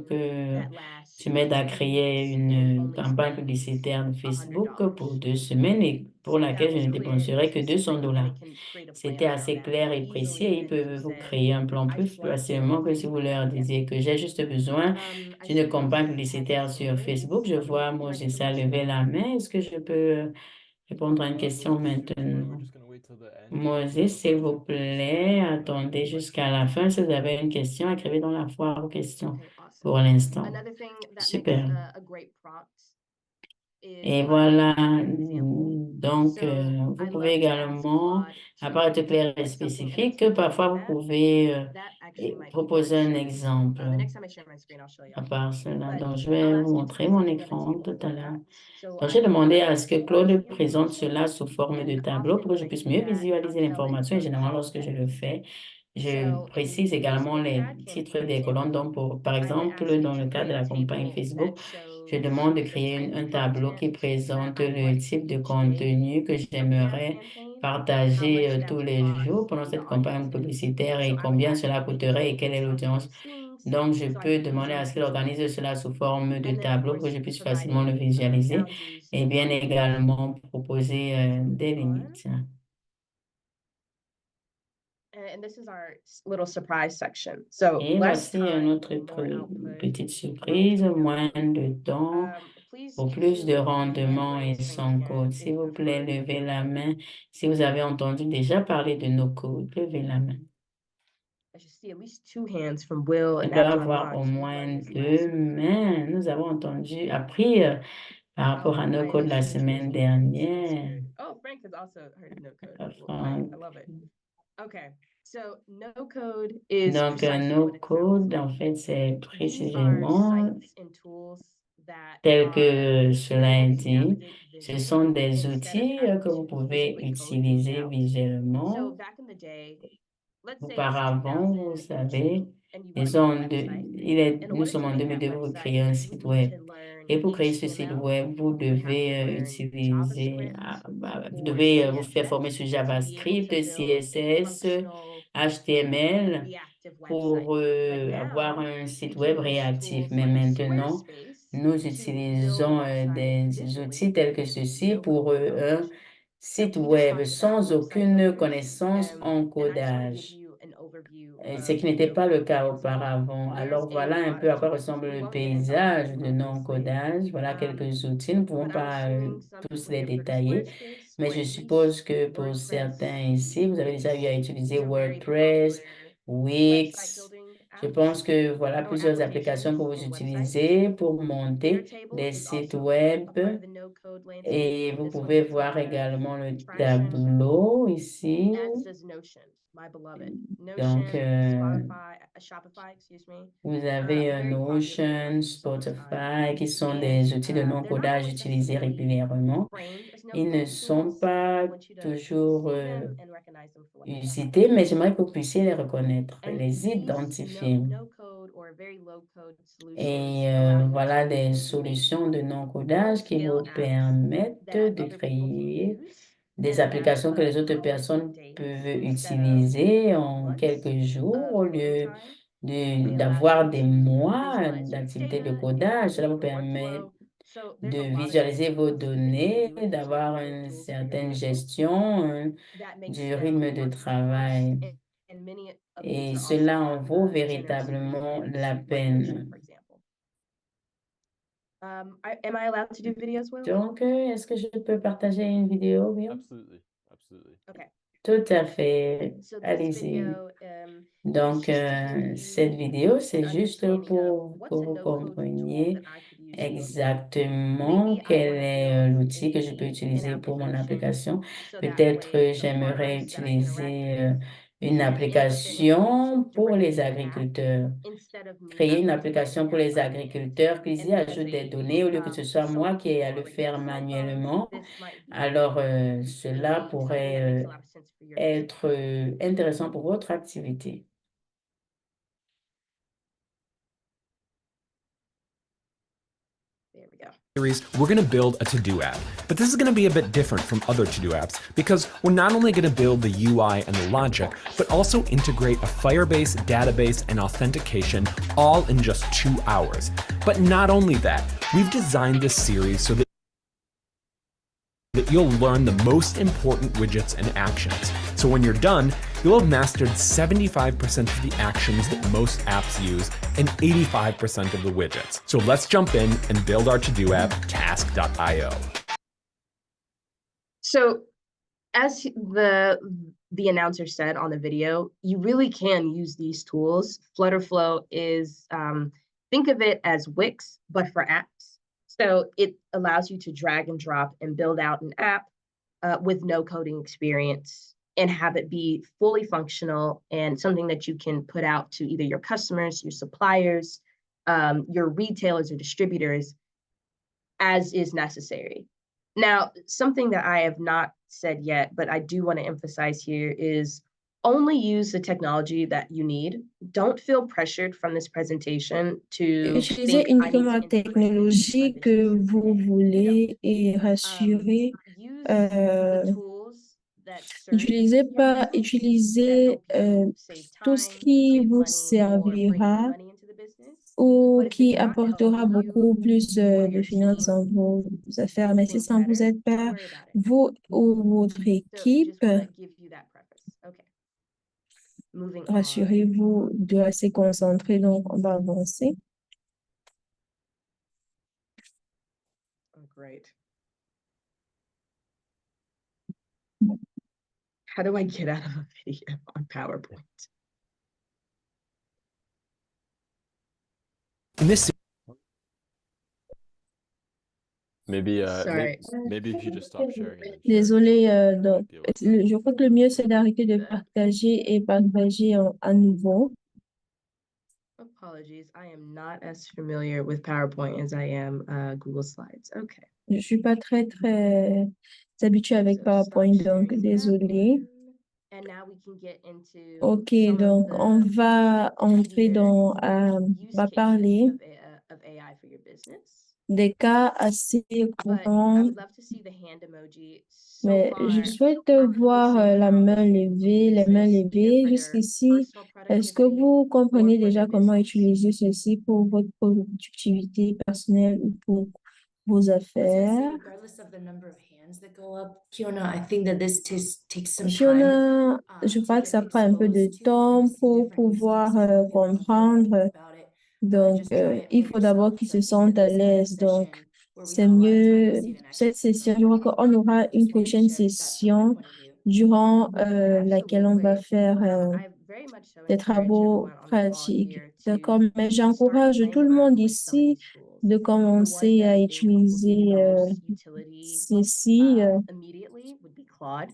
que tu m'aides à créer une campagne publicitaire de Facebook pour 2 semaines et pour laquelle je ne dépenserai que $200. C'était assez clair et précis et ils peuvent vous créer un plan plus facilement que si vous leur disiez que j'ai juste besoin d'une campagne publicitaire sur Facebook. Je vois Moses a levé la main. Est-ce que je peux répondre à une question maintenant? Moses, s'il vous plaît, attendez jusqu'à la fin. Si vous avez une question, écrivez dans la foire aux questions pour l'instant. Super. Et voilà, donc vous pouvez également, à part être clair et spécifique, parfois vous pouvez proposer un exemple. À part cela, donc je vais vous montrer mon écran tout à l'heure. Donc, j'ai demandé à ce que Claude présente cela sous forme de tableau pour que je puisse mieux visualiser l'information. Et généralement, lorsque je le fais, je précise également les titres des colonnes. Donc, par exemple, dans le cas de la campagne Facebook, je demande de créer un tableau qui présente le type de contenu que j'aimerais partager tous les jours pendant cette campagne publicitaire et combien cela coûterait et quelle est l'audience. Donc, je peux demander à ce qu'il organise cela sous forme de tableau pour que je puisse facilement le visualiser et bien également proposer des limites. Et voici notre petite surprise, moins de temps pour plus de rendement et sans code. S'il vous plaît, levez la main. Si vous avez entendu déjà parler de nos codes, levez la main. should see at least two hands from Will Je and dois avoir au Abdurrahman. Did we moins learn this deux last week? mains. Nous avons appris par rapport à nos Ryan codes is la showing semaine his hands. That's dernière. good. Oh, Frank has also heard no code. Well, Frank, Franck. I love it. Okay, so no code is Donc, precisely nos what it sounds codes, like. en fait, c'est These are précisément sites and tools that tel que are cela est built to dit. navigate Ce visually sont des instead of outils having que vous to pouvez physically code things utiliser out. So visuellement. back in the day, let's say it's Auparavant, vous 2002 savez, and you want to ils build a ont website. In nous order sommes to en make that 2002, vous website, créez un you site need web. to learn Et pour créer ce site HTML. web, vous You have to devez learn utiliser, JavaScript vous or devez vous faire former CSS sur to be able JavaScript, to build CSS, functional HTML reactive pour websites. But avoir now un site you web can use réactif. tools Mais like maintenant, Squarespace nous to build a utilisons website des visually outils tels que with ceci no pour code un knowledge. So site we just web talked about sans website aucune builders, connaissance en and I just want to give codage. you an overview Ce of qui n'était no pas le code. cas And so auparavant. there's Alors a voilà un lot peu of à quoi tools. ressemble We le won't get into all of paysage them, de obviously. non-codage. Voilà quelques outils. Nous ne pouvons But I'm pas assuming some tous people les have heard of détailler, Squarespace mais or je at suppose least que pour WordPress, certains ici, vous avez déjà eu à Wix. utiliser These are very WordPress, popular website Wix. building Je apps pense que voilà or plusieurs applications applications que vous or websites. utilisez pour monter Airtable des is sites also web. a part of the no-code landscape. Et vous This one pouvez gets a voir lot of également le traction, tableau ici. as does Notion, my beloved. Donc, Notion, Shopify, excuse me. vous avez Very popular Notion, in summertime. Spotify, qui sont And des outils de they're not non-codage always utilisés necessarily régulièrement. framed as Ils ne no-code sont tools. I pas want you to toujours see them and recognize them for what they are. cités, mais j'aimerais que vous puissiez les reconnaître, And les these identifier. no-code or very low-code solutions Et allow you voilà to des build solutions de non-codage qui vous full-scale apps permettent that de other people can créer use des in a matter applications que les of autres hours or personnes days peuvent instead of utiliser en months quelques jours au of coding lieu time. They allow d'avoir you des to mois visualize your d'activité de data and codage. Cela manage vous your permet workflow. So de there's a lot of visualiser vos different things that you can données, do with these d'avoir no-code une tools for your certaine business gestion that makes du them rythme de more travail. e-commerce, and many of Et these are also cela en on vaut generous véritablement plans, la like Notion, peine. for example. Am I allowed to do videos, Will? Donc, est-ce que je peux partager une vidéo, oui? Absolutely. Absolutely. Okay. Tout à fait. So this Allez-y. video Donc, is just to give cette you vidéo, c'est an juste understanding of pour que what's a vous no-code tool compreniez that I could use for my business. exactement Maybe I quel want to est build l'outil que je peux an utiliser pour mon application application. so that Peut-être way the j'aimerais farmers that I interact utiliser with une can input their application information pour directly les into the app agriculteurs. instead of me Créer une having to type application it pour out les by hand. agriculteurs qui y And as ajoutent des données au lieu que ce soit moi someone qui ai à who le already faire has solar farms, manuellement. this might be Alors, maybe cela something that makes a pourrait lot of sense for your business. être intéressant pour votre activité. There we go. Series, we're going to build a to-do app. But this is going to be a bit different from other to-do apps because we're not only going to build the UI and the logic, but also integrate a Firebase database and authentication all in just 2 hours. But not only that, we've designed this series so that you'll learn the most important widgets and actions. So when you're done, you'll have mastered 75% of the actions that most apps use and 85% of the widgets. So let's jump in and build our to-do app, task.io. So as the announcer said on the video, you really can use these tools. Flutterflow is, think of it as Wix, but for apps. So it allows you to drag and drop and build out an app with no coding experience and have it be fully functional and something that you can put out to either your customers, your suppliers, your retailers or distributors as is necessary. Now, something that I have not said yet, but I do want to emphasize here is only use the technology that you need. Don't feel pressured from this presentation to Utilisez think I need uniquement to la technologie que vous voulez et rassurez. use the tools that serve Utilisez your pas, business, that utilisez help you save tout ce time, qui save vous money, or bring servira money into the business. ou But if qui it's not apportera helping beaucoup you plus or de your finances team dans vos affaires. Mais si think ça ne vous better, aide don't pas, worry about it. vous ou votre So équipe, just want to give you that preface. Okay. Moving on. rassurez-vous de rester concentré. Donc, on va avancer. Oh, great. How do I get out of a video on PowerPoint? In this Maybe if you just stop sharing and then share Désolée, again, donc, might be able to- je crois que le mieux, c'est d'arrêter de partager et partager à nouveau. Apologies, I am not as familiar with PowerPoint as I am Google Slides. Okay. Je suis pas très habituée avec So PowerPoint, stop donc sharing that désolée. one. And now we can get into Ok, some of donc on the va entrer heavier dans, use on va cases parler of AI for your business. des cas assez But I courants, would love to see the hand emoji. So mais je far, souhaite are people voir seeing la how main they can levée, les use mains this either levées for their jusqu'ici. personal Est-ce que productivity vous or comprenez for déjà their comment business? utiliser ceci pour votre productivité personnelle ou pour vos I was gonna say, affaires? regardless of the number of hands that go up, Kiona, I think that this takes some time Fiona, je to crois que get ça prend un peu de exposed to temps and see pour different use pouvoir cases and feel comprendre. comfortable about it. Donc, Just try it il for faut d'abord yourself. qu'ils So se I think sentent that à this kind of l'aise. Donc, session where we c'est have a lot of time to mieux see it in action cette is session. Je perfect. crois qu'on aura Just une wanted to prochaine share that from my session point of view. durant laquelle on va Absolutely. faire I very much so des encourage travaux everyone on the call pratiques. here D'accord, to mais start j'encourage playing tout le monde around with some of ici these tools. de The one commencer à that I think will give utiliser you the most utility ceci. immediately would be Claude.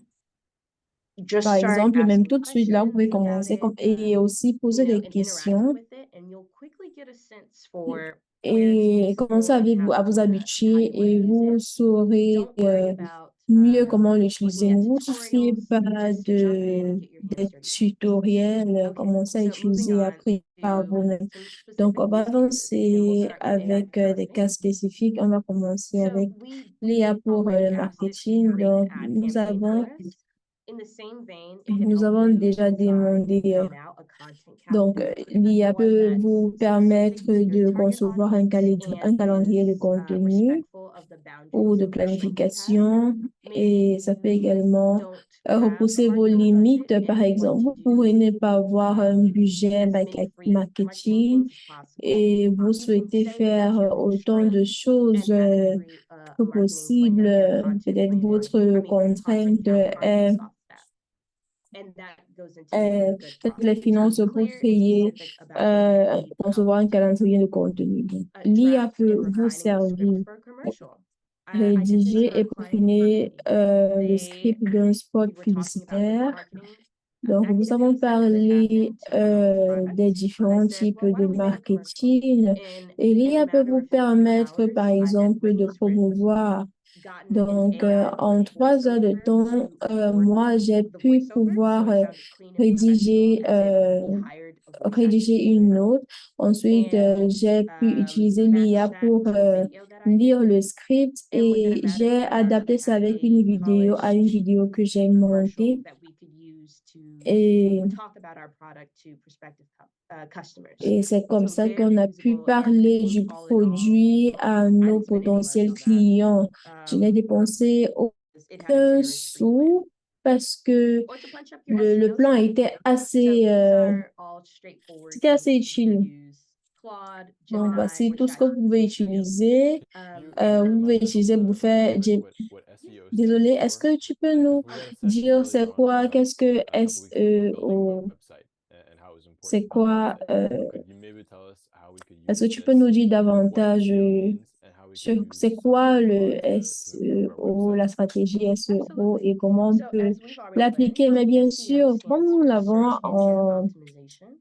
Just Par start exemple, même asking tout de suite, là, vous pouvez questions about commencer it, et aussi poser des and interacting questions with it, and you'll quickly get a sense for where it's et useful commencer and how à you vous wanna habituer et use vous it. saurez Don't worry about mieux comment l'utiliser. looking at Ne vous souciez tutorials. pas Just jump in and get your des hands dirty. tutoriels, Okay, commencez à so moving utiliser on après par to vous-même. some Donc, specific on va use cases, and we'll avancer start with AI avec for des marketing. cas spécifiques. On va commencer So avec we l'IA pour already le asked it to marketing. create Donc, an ad campaign for us. In the same vein, it can nous help avons you déjà design and demandé build out a content donc, calendar, l'IA one peut that's vous specific permettre to your de target concevoir audience un and calendrier de is contenu respectful of the ou boundaries de of your budget you have. planification Maybe et ça peut you également don't have a repousser vos marketing budget limites. Par and you want exemple, to vous pouvez do ne pas avoir un budget as many free marketing marketing flows as possible. et vous You can souhaitez say faire that you can autant shrink de and choses have it create a que marketing possible. plan and a content Peut-être plan, votre content contrainte calendar est based off of that. And that goes into making a good peut-être les copy. finances So be pour clear and créer, specific about what you need concevoir un content to be. calendrier de contenu. Donc, l'IA Draft peut and vous refining the servir script for a commercial. I did this rédiger for a et client peaufiner recently. le script d'un spot We were talking about different publicitaire. marketing Donc, nous avons mechanisms that could parlé happen to promote the des product. I différents said, types well, why de don't we make a commercial? marketing. Et In a l'IA peut matter vous of 3 permettre, par hours, I had exemple, written de the script, promouvoir. gotten an Donc, AI en 3 heures de voiceover temps, to record moi, j'ai the pu voiceover, pouvoir so it sounded clean and professional, as if we hired a voice rédiger acting une tutor. note. Ensuite, And j'ai pu utiliser l'IA match that pour to a video that I lire did. le script And within a et matter j'ai of a month, adapté we ça had avec a une vidéo à une polished vidéo que j'ai montée. commercial that we could use to Et, talk about our product to prospective customers. et c'est comme So ça qu'on very a pu usable and I parler think du all in all, produit à I nos didn't spend any money potentiels on that. clients. Je n'ai dépensé It had a aucun generated free plan. sou parce que Or to punch up your le SEO plan stats. était So assez, these are all straightforward c'était assez things. You can chill. use Claude, Donc, Gemini, voici or tout ce que vous pouvez utiliser. You Vous pouvez remind us, utiliser pour faire. what SEO Désolé, stands est-ce for? que tu peux Like, nous if we had a session dire earlier c'est quoi, qu'est-ce que a couple weeks ago, we're building one SEO? website and how it was important C'est to build a quoi? website. Could you maybe tell us how we could Est-ce que use tu peux this, nous dire what davantage SEO means, and how we sur could use c'est quoi le Claude to improve our SEO, website? la stratégie SEO Absolutely. et comment on So peut as we've already l'appliquer? learned, Mais bien SEO sûr, stands for Search Engine Optimization.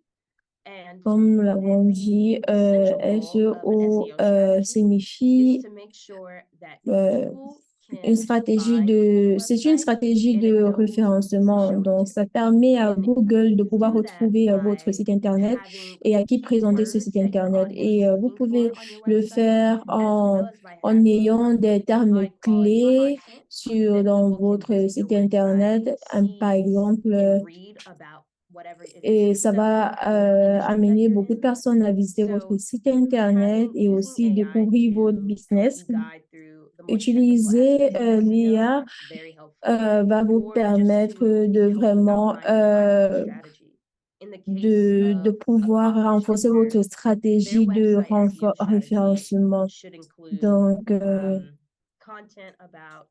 And comme nous l'avons dit, the essential goal of SEO a SEO strategy is signifie to make sure that euh, Google une can stratégie find your c'est une website stratégie and it de knows who to référencement. show it Donc, to. ça permet à And Google de you pouvoir do that retrouver votre by site Internet having et à qui présenter ce keywords site that your Internet. audience Et is vous looking pouvez for on your le website, faire as well as by en having ayant des termes high-quality clés content that dans people can votre visit site your Internet. website, Par see exemple, and read about whatever it is that et you're ça va selling or the industry that amener you're beaucoup de in. personnes à visiter votre So site Internet et using aussi AI découvrir votre to help business. you guide through the more technical Utiliser aspects of SEO, l'IA very helpful. va vous Or just permettre to de help you vraiment outline your high-level strategy. In the case de of pouvoir renforcer votre their stratégie de website SEO strategy référencement. should include Donc, content about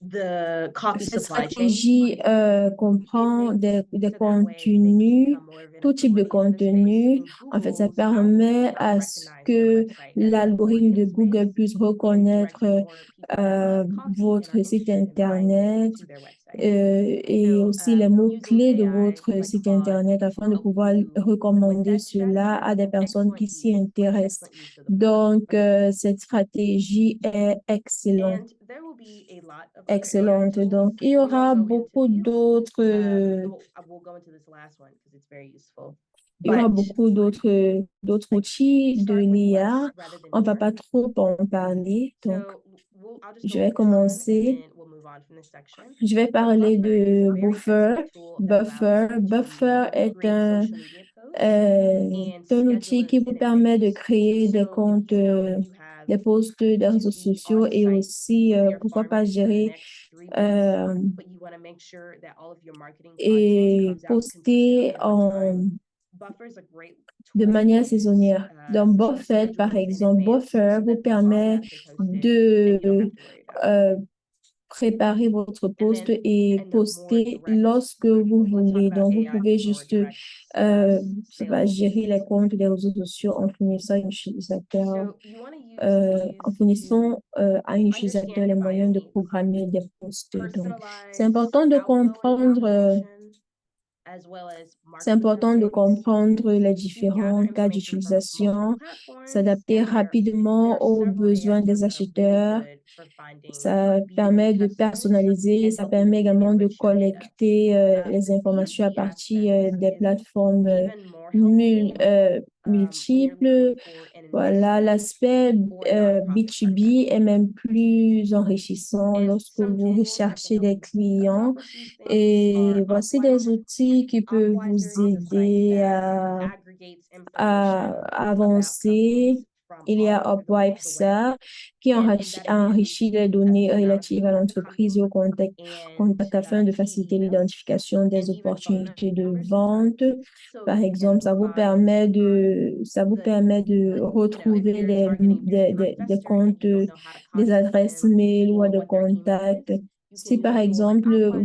the coffee Cette supply chain. stratégie comprend des contenus, tout type de contenu. En fait, ça permet à ce que l'algorithme de Google puisse reconnaître votre site Internet et aussi les mots-clés de votre site Internet afin de pouvoir recommander cela à des personnes qui s'y intéressent. Donc, cette stratégie est excellente. Excellente. Donc, il y aura beaucoup d'autres, il y aura beaucoup d'autres outils de l'IA. On ne va pas trop en parler. Donc, je vais commencer. Je vais parler de Buffer. Buffer est un outil qui vous permet de créer des comptes, des posts des réseaux sociaux et aussi, pourquoi pas gérer et poster de manière saisonnière. Donc, Buffer, par exemple, Buffer vous permet de préparer votre post et poster lorsque vous voulez. Donc, vous pouvez juste gérer les comptes des réseaux sociaux en fournissant à un utilisateur les moyens de programmer des posts. Donc, c'est important de comprendre les différents cas d'utilisation, s'adapter rapidement aux besoins des acheteurs. Ça permet de personnaliser, ça permet également de collecter les informations à partir des plateformes multiples. Voilà, l'aspect B2B est même plus enrichissant lorsque vous recherchez des clients. Et voici des outils qui peuvent vous aider à avancer. Il y a Upwiper qui enrichit les données relatives à l'entreprise et au contact afin de faciliter l'identification des opportunités de vente. Par exemple, ça vous permet de retrouver des comptes, des adresses mail ou de contacts. Si par exemple,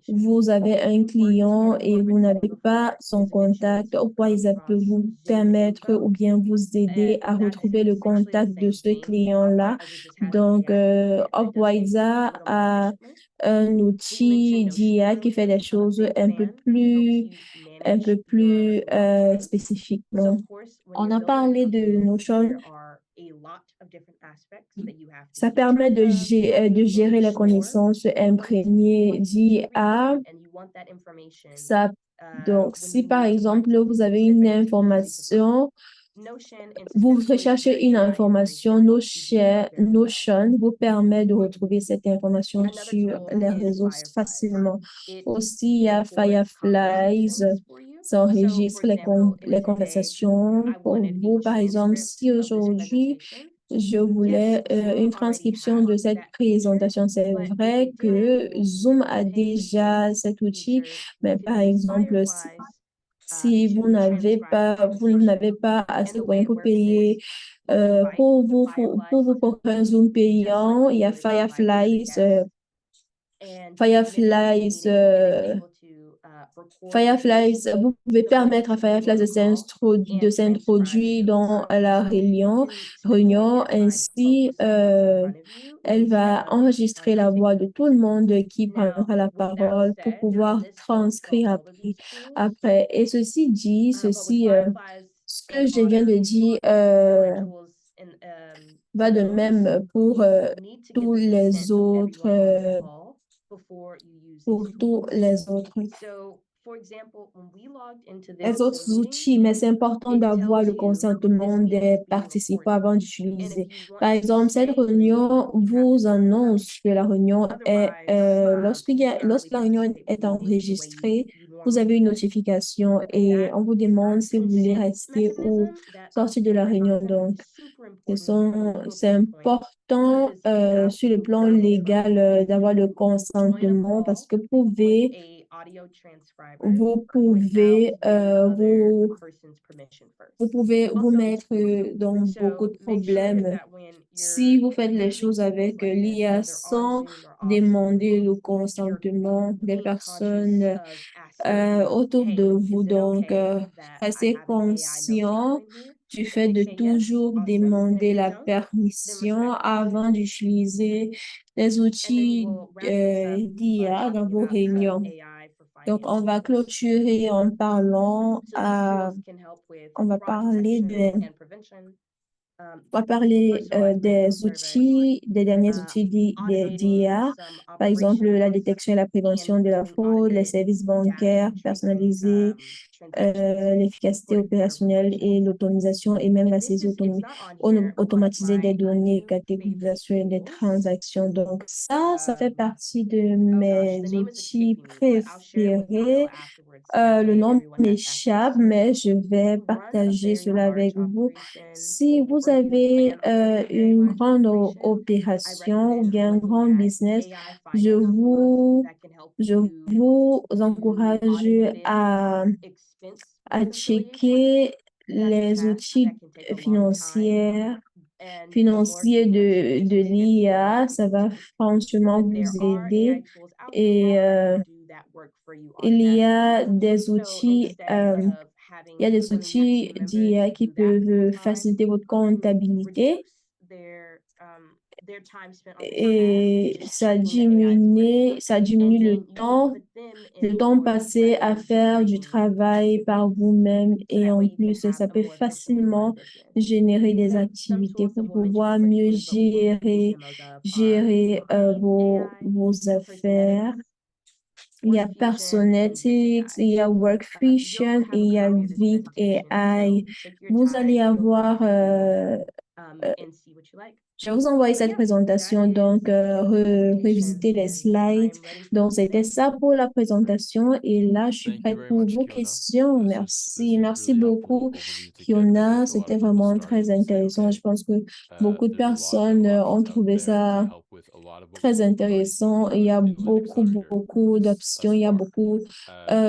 vous avez un client et vous n'avez pas son contact, Upwiper peut vous permettre ou bien vous aider à retrouver le contact de ce client-là. Donc, Upwiper a un outil d'IA qui fait des choses un peu plus spécifiquement. On a parlé de Notion. Ça permet de gérer les connaissances imprégnées d'IA. Donc, si par exemple, vous avez une information, vous recherchez une information, Notion vous permet de retrouver cette information sur les réseaux facilement. Aussi, il y a Fireflies, ça enregistre les conversations pour vous. Par exemple, si aujourd'hui, je voulais une transcription de cette présentation. C'est vrai que Zoom a déjà cet outil, mais par exemple, si vous n'avez pas assez de moyens pour payer pour vous pour un Zoom payant, il y a Fireflies. Fireflies, vous pouvez permettre à Fireflies de s'introduire dans la réunion. Ainsi, elle va enregistrer la voix de tout le monde qui prendra la parole pour pouvoir transcrire après. Et ceci dit, ce que je viens de dire va de même pour tous les autres. Les autres outils, mais c'est important d'avoir le consentement des participants avant d'utiliser. Par exemple, cette réunion vous annonce que la réunion est, lorsque la réunion est enregistrée, vous avez une notification et on vous demande si vous voulez rester ou sortir de la réunion. Donc, c'est important sur le plan légal d'avoir le consentement parce que vous pouvez vous pouvez vous mettre dans beaucoup de problèmes si vous faites les choses avec l'IA sans demander le consentement des personnes autour de vous. Donc, restez conscient du fait de toujours demander la permission avant d'utiliser les outils d'IA dans vos réunions. Donc, on va clôturer en parlant on va parler des outils, des derniers outils d'IA, par exemple la détection et la prévention de la fraude, les services bancaires personnalisés, l'efficacité opérationnelle et l'automatisation et même la saisie automatisée des données, catégorisation des transactions. Donc ça fait partie de mes outils préférés. Le nom m'échappe, mais je vais partager cela avec vous. Si vous avez une grande opération ou bien un grand business, je vous encourage à checker les outils financiers de l'IA. Ça va franchement vous aider. Et il y a des outils, d'IA qui peuvent faciliter votre comptabilité et ça diminue le temps passé à faire du travail par vous-même et en plus, ça peut facilement générer des activités pour pouvoir mieux gérer vos affaires. Il y a Personetics, il y a Workvision et il y a Vic AI. Vous allez avoir, je vais vous envoyer cette présentation, donc revisiter les slides. Donc, c'était ça pour la présentation et là, je suis Thank you prête very pour much, vos Kiona. questions. Merci Really beaucoup, helpful overview to Fiona. get a lot C'était of people vraiment started très to say, intéressant. okay, Je pense que beaucoup de there's a lot of personnes ont options out trouvé there to ça help with a lot of what très we've already intéressant. spoken Il y a about and beaucoup this d'options, thus il y a far. beaucoup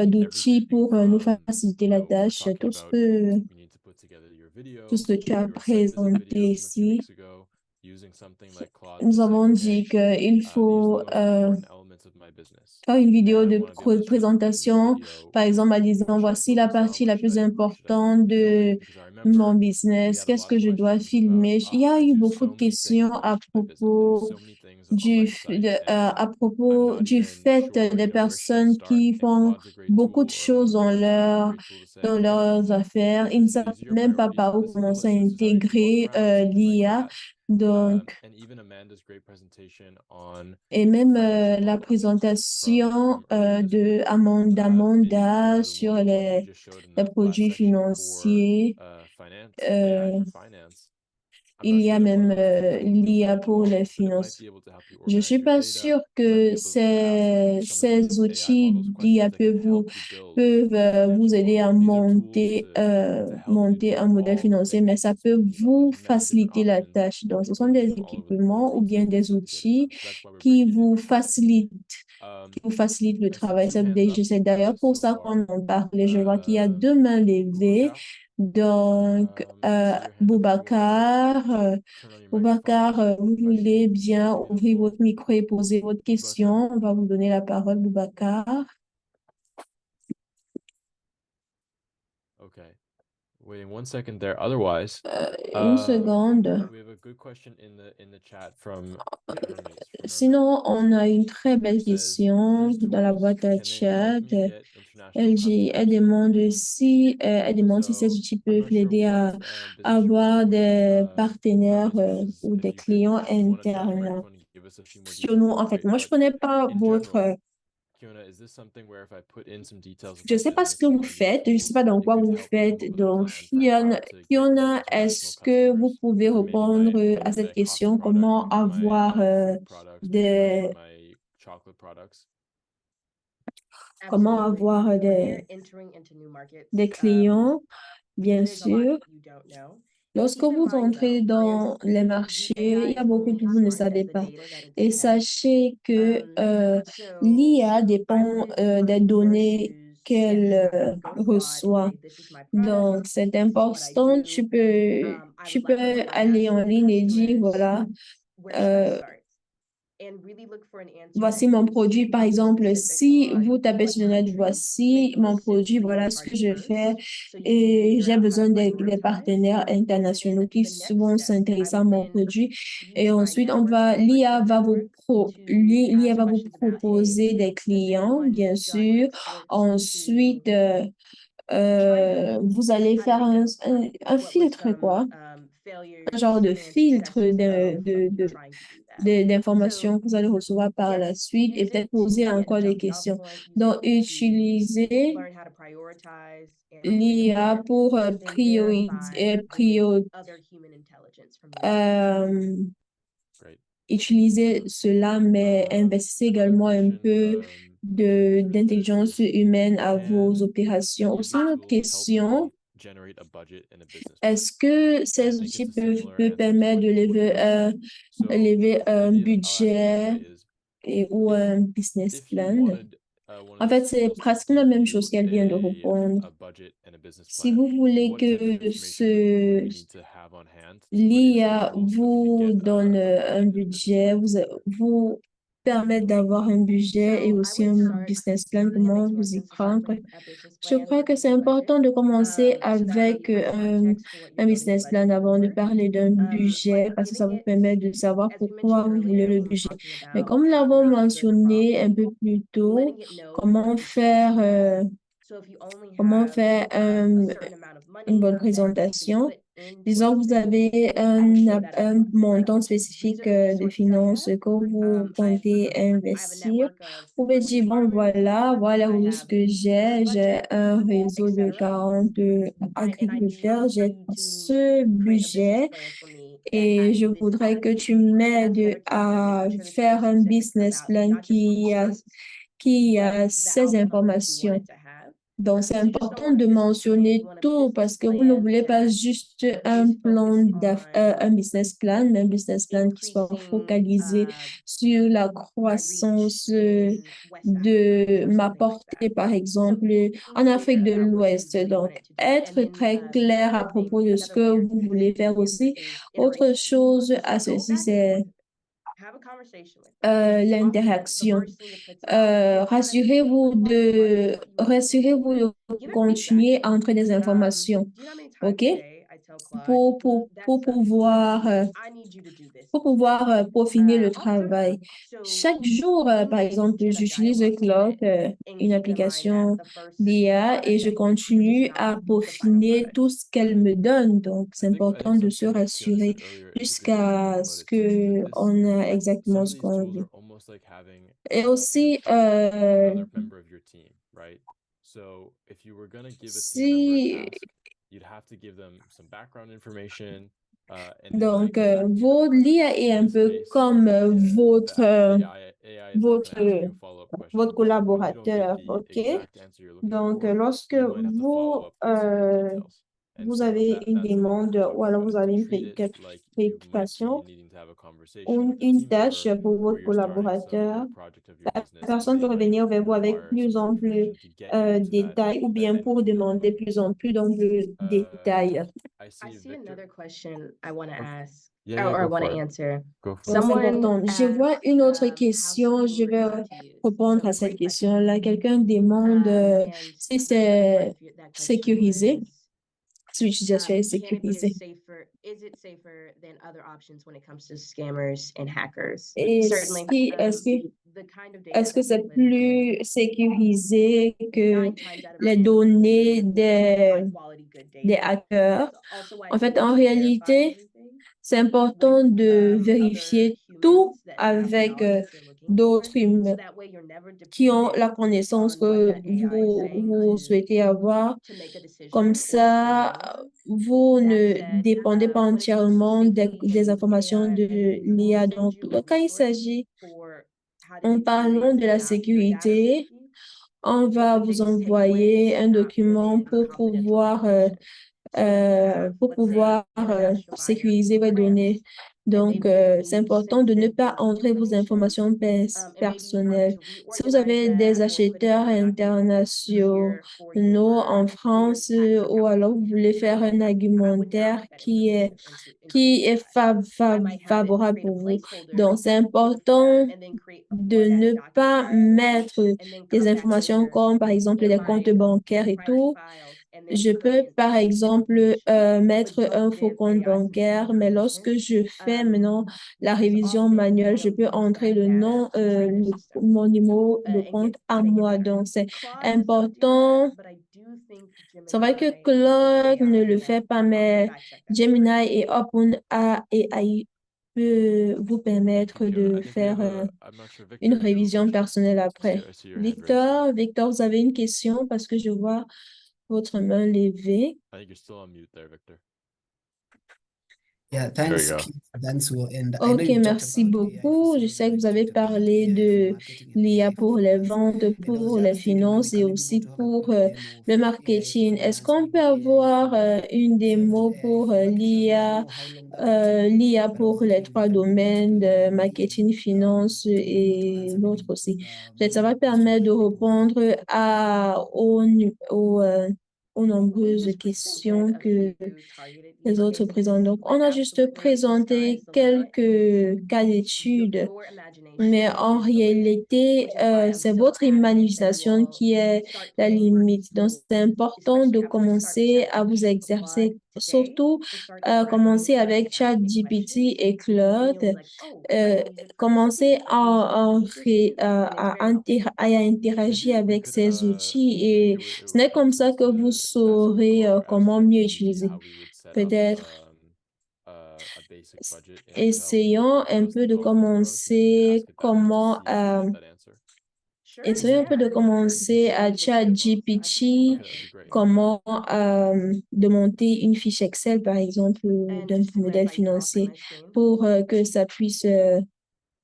d'outils Everything pour nous from, faciliter you la know, we're tâche. talking Tout ce about que, you need to put together your video, tout ce que tu as your site visit présenté videos from a few ici. weeks ago, using something like Claude to Nous say, avons okay, dit qu'il these are the faut most important elements of my business. faire une vidéo And I de want to be able to in this présentation, video, par exemple, en disant, what should I voici la focus on, partie what la should plus I importante be filming? de Because I mon remember we business, had a qu'est-ce lot que of je dois questions about, filmer. Il y a I eu do beaucoup so de many questions things with my business. I do so many things on my site, and I'm du not fait even sure, des you know, where should I personnes start? qui And font Claude's a great beaucoup de tool, or choses Workvision is a great tool to say, dans okay, leurs affaires. Ils ne these savent are your même pas priorities par for où this commencer à this is how you keep on intégrer ground, something like l'IA. that. Donc, And even Amanda's great presentation on et même financial la models présentation from earlier this week. Maybe d'Amanda the sur one you just showed in les that last produits section for financiers. finance, AI Euh, for finance. I'm il not y sure a that's one of même those tools that you can l'IA find pour tomorrow, les but it might finances. be able to help you Je organize suis your pas data. sûre You might que be able to ask some of these ces AI outils models d'IA questions that can help you build peuvent vous financial aider à models. These are tools to help you monter do un modèle all the financier, mais things. ça And so, peut you know, vous there's many different faciliter la options tâche. Donc, ce sont ranging des from all over the équipements ou world bien des to get it outils done. So that's why we're qui breaking it vous in part. facilitent le I see travail. two hands up C'est d'ailleurs pour so ça far. qu'on en parlait. Je vois qu'il y a deux mains levées. Boubacar, Donc, let me see your hand up if you Boubacar, wanna turn on your microphone and ask Vous your question. voulez bien Give you the ouvrir floor. votre micro et poser votre question. On va vous donner la parole, Boubacar. Okay. Waiting 1 second there. Otherwise, Une seconde. we have a good question in the chat from Hermes. Sinon, on a une très belle question dans la boîte à chat. Elle demande si ces outils peuvent l'aider à avoir des partenaires ou des clients internes. Sur nous, en fait, moi, je connais pas votre... Je ne sais pas ce que vous faites, je ne sais pas dans quoi vous faites. Donc, Fiona, est-ce que vous pouvez répondre à cette question? Comment avoir des clients, bien sûr. Lorsque vous entrez dans les marchés, il y a beaucoup que vous ne savez pas. Et sachez que l'IA dépend des données qu'elle reçoit. Donc, c'est important. Tu peux aller en ligne et dire, voilà, euh, voici mon produit. Par exemple, si vous tapez sur le net, voici mon produit, voilà ce que je fais et j'ai besoin des partenaires internationaux qui vont s'intéresser à mon produit. Et ensuite, l'IA va vous proposer des clients, bien sûr. Ensuite, vous allez faire un filtre, quoi, un genre de filtre d'informations que vous allez recevoir par la suite et peut-être poser encore des questions. Donc, utilisez l'IA pour euh, Great. utiliser cela, mais investissez également un peu d'intelligence humaine à vos opérations. Aussi, une autre question, Generate a budget and a business plan. est-ce que ces I think outils it's a similar peuvent answer to permettre what de what you said. So lever un maybe I'll ask it budget this way is ou if un business if you plan? wanted one En of fait, these c'est tools to presque la give même you chose qu'elle vient de répondre. a budget and a business Si plan, vous voulez what type of que information would you need to have on hand to put into the l'IA tool so that you vous could get donne a un budget and a business budget, plan? vous permettre d'avoir un budget et aussi un business plan, comment vous y prendre. Je crois que c'est important de commencer avec un business plan avant de parler d'un budget parce que ça vous permet de savoir pourquoi vous voulez le budget. Mais comme nous l'avons mentionné un peu plus tôt, comment faire une bonne présentation. Disons que vous avez un montant spécifique de finances que vous comptez investir. Vous pouvez dire, bon, voilà les ressources que j'ai un réseau de 40 agriculteurs, j'ai ce budget et je voudrais que tu m'aides à faire un business plan qui a ces informations. Donc, c'est important de mentionner tout parce que vous ne voulez pas juste un business plan, mais un business plan qui soit focalisé sur la croissance de ma portée, par exemple, en Afrique de l'Ouest. Donc, être très clair à propos de ce que vous voulez faire aussi. Autre chose à ceci, c'est l'interaction. Rassurez-vous de continuer à entrer des informations, OK? Pour pouvoir peaufiner le travail. Chaque jour, par exemple, j'utilise Claude, une application d'IA, et je continue à peaufiner tout ce qu'elle me donne. Donc, c'est I think important de se something Fiona rassurer said earlier is a good jusqu'à point, ce but it's qu'on a exactement some of ce these qu'on tools veut. are almost like having Et aussi, another member of your team, right? So if you were going to give a team member a si task, you'd have to give them some background information, and they Donc, might give you a question. l'IA est In un this peu case, comme the AI is not votre, going to ask you a follow-up question, votre but when you don't get collaborateur, the OK? exact answer you're looking Donc, for, lorsque you might have to follow up with some more details. And vous so avez une that's what we're demande ou talking alors about, vous is to avez une treat it like you might be préoccupation needing to have a conversation ou with a une team tâche member pour where votre you're starting some collaborateur, new project of your la business, and personne they peut might revenir vers vous avec require some plus more en plus information to get you into that détails ou bien end pour goal. demander plus en plus de détails. I I see see Victor. another question I want to Okay. ask Yeah, or I go want for to it. answer. Go for Donc, it. c'est Someone important. Je vois asked une autre how question, je soon vais would you like to use. répondre So à cette great question. question-là. Quelqu'un demande And si the second part c'est of that question sécurisé, was, si l'utilisation est can it be sécurisée. is it safer than other options when it comes to scammers and hackers? Et Certainly, the kind of data est-ce que that we c'est put in plus sécurisé que 9 times out of les 10 données high quality good des data. hackers? So also why En it's fait, en important to verify réalité, everything c'est important with de other vérifier tout humans that have the avec knowledge that you're looking for. d'autres humains So that way you're never qui ont la dependent connaissance on what que that AI is saying vous souhaitez avoir. to make a decision Comme or ça, to know. vous That ne said, dépendez pas when it comes to entièrement safety des and informations AI, de and we will l'IA. send Donc, you a quand il resource s'agit, for how to en get parlant serious de la about your data sécurité, safety. on va But the vous biggest takeaway envoyer is un not document living pour confidential pouvoir information. pour pouvoir sécuriser vos données. Donc, c'est important de ne pas entrer vos informations personnelles. Si vous avez des acheteurs internationaux en France ou alors vous voulez faire un argumentaire qui est favorable pour vous. Donc, c'est important de ne pas mettre des informations comme, par exemple, les comptes bancaires et tout. Je peux, par exemple, mettre un faux compte bancaire, mais lorsque je fais maintenant la révision manuelle, je peux entrer le nom, mon numéro de compte à moi. Donc, c'est important. C'est vrai que Claude ne le fait pas, mais Gemini et OpenAI peut vous permettre Thank you. de I think we have faire I'm not sure, une Victor, if you have a révision question. personnelle I après. see your hand raised. Victor, vous avez une question parce que je vois votre main levée. I think you're still on mute there, Victor. Yeah, There you thanks, go. Keith, Dansu. And I know Ok, you talked merci about AI for beaucoup. Je sales, sais que right? vous You avez talked about parlé AI de for marketing and l'IA AI for pour les finance. ventes, And I was pour les just thinking, finances et can we be aussi able to have pour like a demo le for AI for marketing. Est-ce finance, qu'on peut maybe AI avoir for une démo sales, AI pour for marketing? I mean, I don't l'IA, know how long that would take, l'IA but I was pour les thinking we trois can be able domaines de to marketing, maybe finance to be able to et answer l'autre maybe aussi. Peut-être ça va more questions permettre de that people may have. répondre aux nombreuses questions que les autres présentent. Donc, on a juste présenté quelques cas d'études, mais en réalité, c'est votre imagination qui est la limite. Donc, c'est important de commencer à vous exercer, surtout commencer avec ChatGPT et Claude. Commencer à interagir avec ces outils et ce n'est comme ça que vous saurez comment mieux utiliser. Peut-être A basic budget in Excel essayons for un us to peu de go through those and commencer ask it that to comment see if we get that answer. essayons un peu de commencer à ChatGPT, Okay, that'd be great. comment de monter une fiche Excel, par exemple, d'un modèle financier pour que ça puisse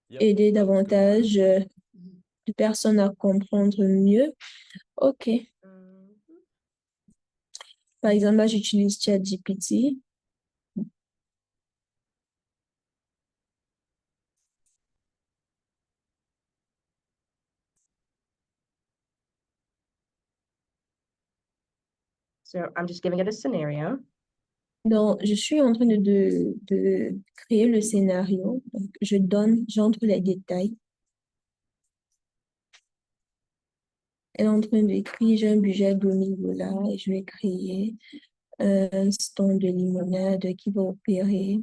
Yep, aider that looks good to me. davantage de personnes à comprendre mieux. OK. Par exemple, là, j'utilise ChatGPT. So I'm just giving it a scenario. Donc, je suis en train de créer le scénario. Donc, j'entre les détails. Elle est en train d'écrire, j'ai un budget de 1000 dollars et je vais créer un stand de limonade qui va opérer,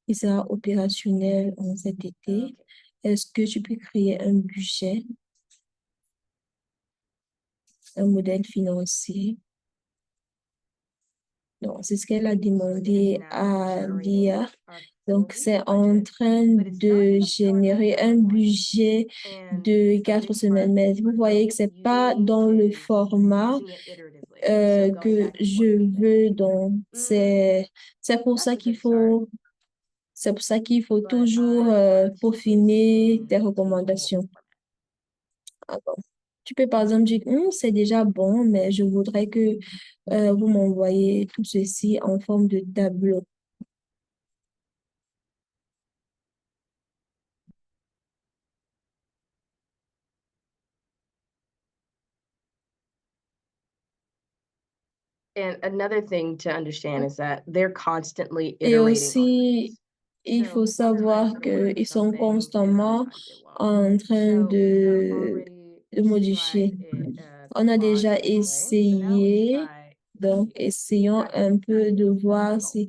qui sera opérationnel en cet été. Est-ce que tu peux créer un budget, un modèle financier? Donc, c'est ce qu'elle a demandé à l'IA. Donc, c'est en train de générer un budget de 4 semaines. Mais vous voyez que c'est pas dans le format que je veux. Donc, c'est pour ça qu'il faut, c'est pour ça qu'il faut toujours peaufiner tes recommandations. Ah bon. Tu peux par exemple dire, c'est déjà bon, mais je voudrais que vous m'envoyez tout ceci en forme de tableau. And another thing to understand is that they're constantly Et iterating on aussi, things. il faut So sometimes savoir they'll learn qu'ils sont something and constamment other times it won't. en train So we have de already modifier. tried it, On a Claude déjà this way. So now let's essayé, try donc essayons un peu de voir si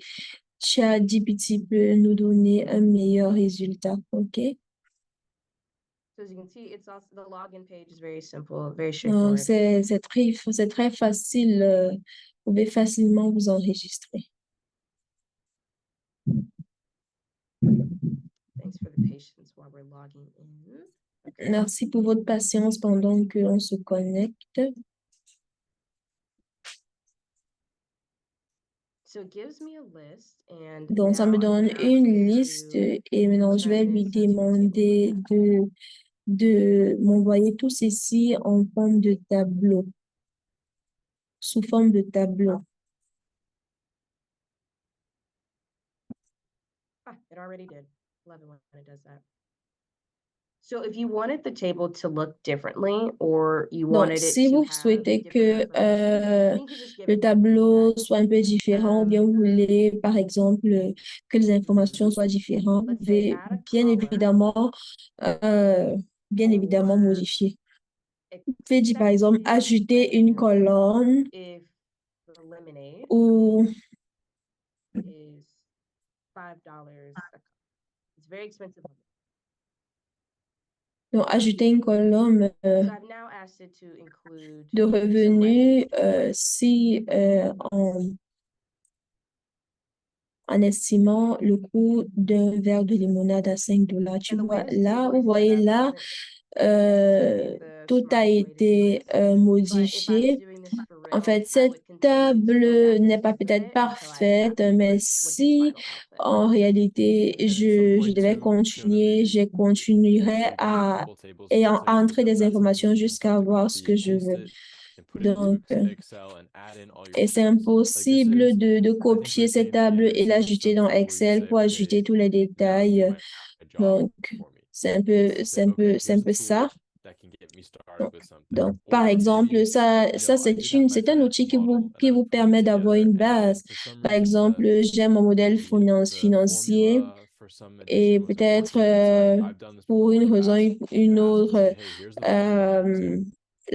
ChatGPT peut nous donner un meilleur résultat. OK? So as you can see, it's also the login page is very simple, very Donc, straightforward. c'est très facile. Vous pouvez facilement vous enregistrer. Thanks for the patience while we're logging in. Okay. Merci pour votre patience pendant qu'on se connecte. So it gives me a list and Donc, ça now me I'm donne gonna ask une it liste to et maintenant, je turn vais this lui into a table demander format. de m'envoyer tout ceci en forme de tableau, sous forme de tableau. It already did. Love it when it does that. So if you wanted the table to look differently or you Donc, wanted it si to vous have souhaitez different que information, then you could just give le it that tableau feedback. soit un peu différent, ou bien vous voulez, par exemple, que les informations soient différentes, vous Let's say pouvez add a bien color, évidemment or modifier. Vous pouvez dire, par exemple, expensive ajouter une when colonne if the lemonade ou is $5 a cup. It's very expensive. non, ajouter une colonne So I've now asked it to include de some revenus language. si en estimant le coût d'un verre de limonade à $5. Tu And the way vois, this là, table vous is set voyez up là, isn't necessarily the tout a smartest way to do été it. But if I was modifié. doing this for En real, fait, I cette would continue to table go back and n'est pas forth with peut-être it until I was parfaite, happy mais with his si final output. en réalité And at some je point devais too, Fiona, continuer, je continuerai think of à multiple tables et for the table entrer because des that's something informations you can jusqu'à start to voir ce copy que and je paste veux. it and put it Donc, into Excel and add in all your et c'est tables. Like this impossible is, de I think we copier were cette saying that, table this et is l'ajouter dans something where you Excel say, pour ajouter okay, tous les now you détails. might have a job Donc, for me. c'est un peu, To c'est say, un okay, peu, c'est here's un a peu ça. tool that can get me started Donc, with something. donc, par Or exemple, maybe, ça, you know, I did have my c'est un outil financial model and qui I vous put permet it d'avoir together une and base. for some Par reason exemple, j'ai mon modèle the financier formula for some et edition wasn't peut-être working. And so I've done this pour before in une the raison past. ou une You ask it to autre, say, hey, here's the formula. And say,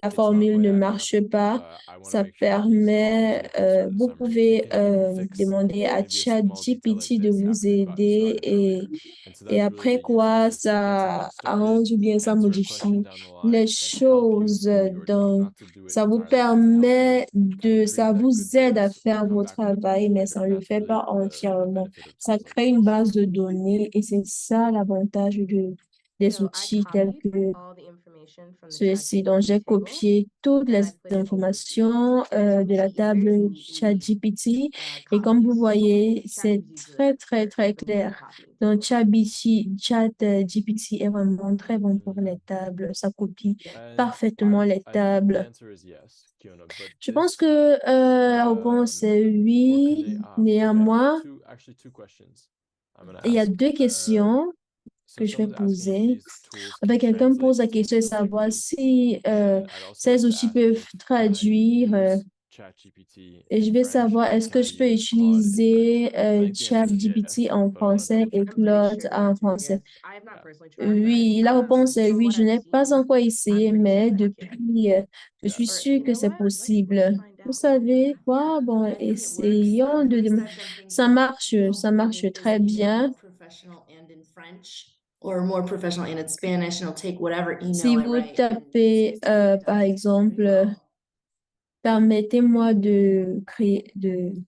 la it's not formule quite ne adding up, marche pas. but I want to Ça make sure that these columns permet, equal sort of the vous summary. It pouvez can fix demander à maybe a small detail like ChatGPT de this vous after you've gotten aider started earlier. And so et that's really après the use. quoi It's get someone ça started, arrange ou bien ça answer a question modifie down the les line, and help you choses. through your job, Donc, not to do it ça vous entirely, but to help you permet kind of ça create that good vous aide à base, faire come vos back with a travail, tweak mais later. ça ne le That's fait really pas the entièrement. benefit of Ça tools like crée une this. base de données et c'est ça l'avantage des So I outils tels copied que all the information from the ceci. Donc, j'ai ChatGPT table copié toutes and les I put it over here. informations As you de can la see, it's very table neatly ChatGPT et comme vous copies. voyez, Chat c'est is usually très very good clair. at copying Donc, things. ChatGPT est vraiment très bon pour les tables. Ça copie parfaitement les I think the tables. answer is yes, Kiona, but Je pense this, que la réponse est or oui. could they, okay, Néanmoins, actually two questions I'm going to il y a ask. deux questions So que je vais someone's asking if poser. these tools En fait, can quelqu'un me pose la translate question de into savoir languages. si And I'd also like ces to outils ask peuvent if, can I traduire. use ChatGPT Et je in vais French savoir, and est-ce can que I je peux use Claude in French? utiliser I think the answer is ChatGPT yes, en but I want to français double et check. I'm pretty Claude sure the en answer is français? yes. I have not Yeah. personally tried, but Oui, la réponse est from oui. what Je I've n'ai pas seen, encore I'm essayé, pretty mais sure that it can. depuis, je Yeah. suis Or sûre you que know c'est what? Let's possible. find Vous out. savez quoi? Bon, I think it works. essayons de... Is that something Ça that marche Copian très is bien. more professional and in French, or more professional and in Spanish, and it'll take whatever Si email I vous write and tapez, it's done par pretty exemple, well. permettez-moi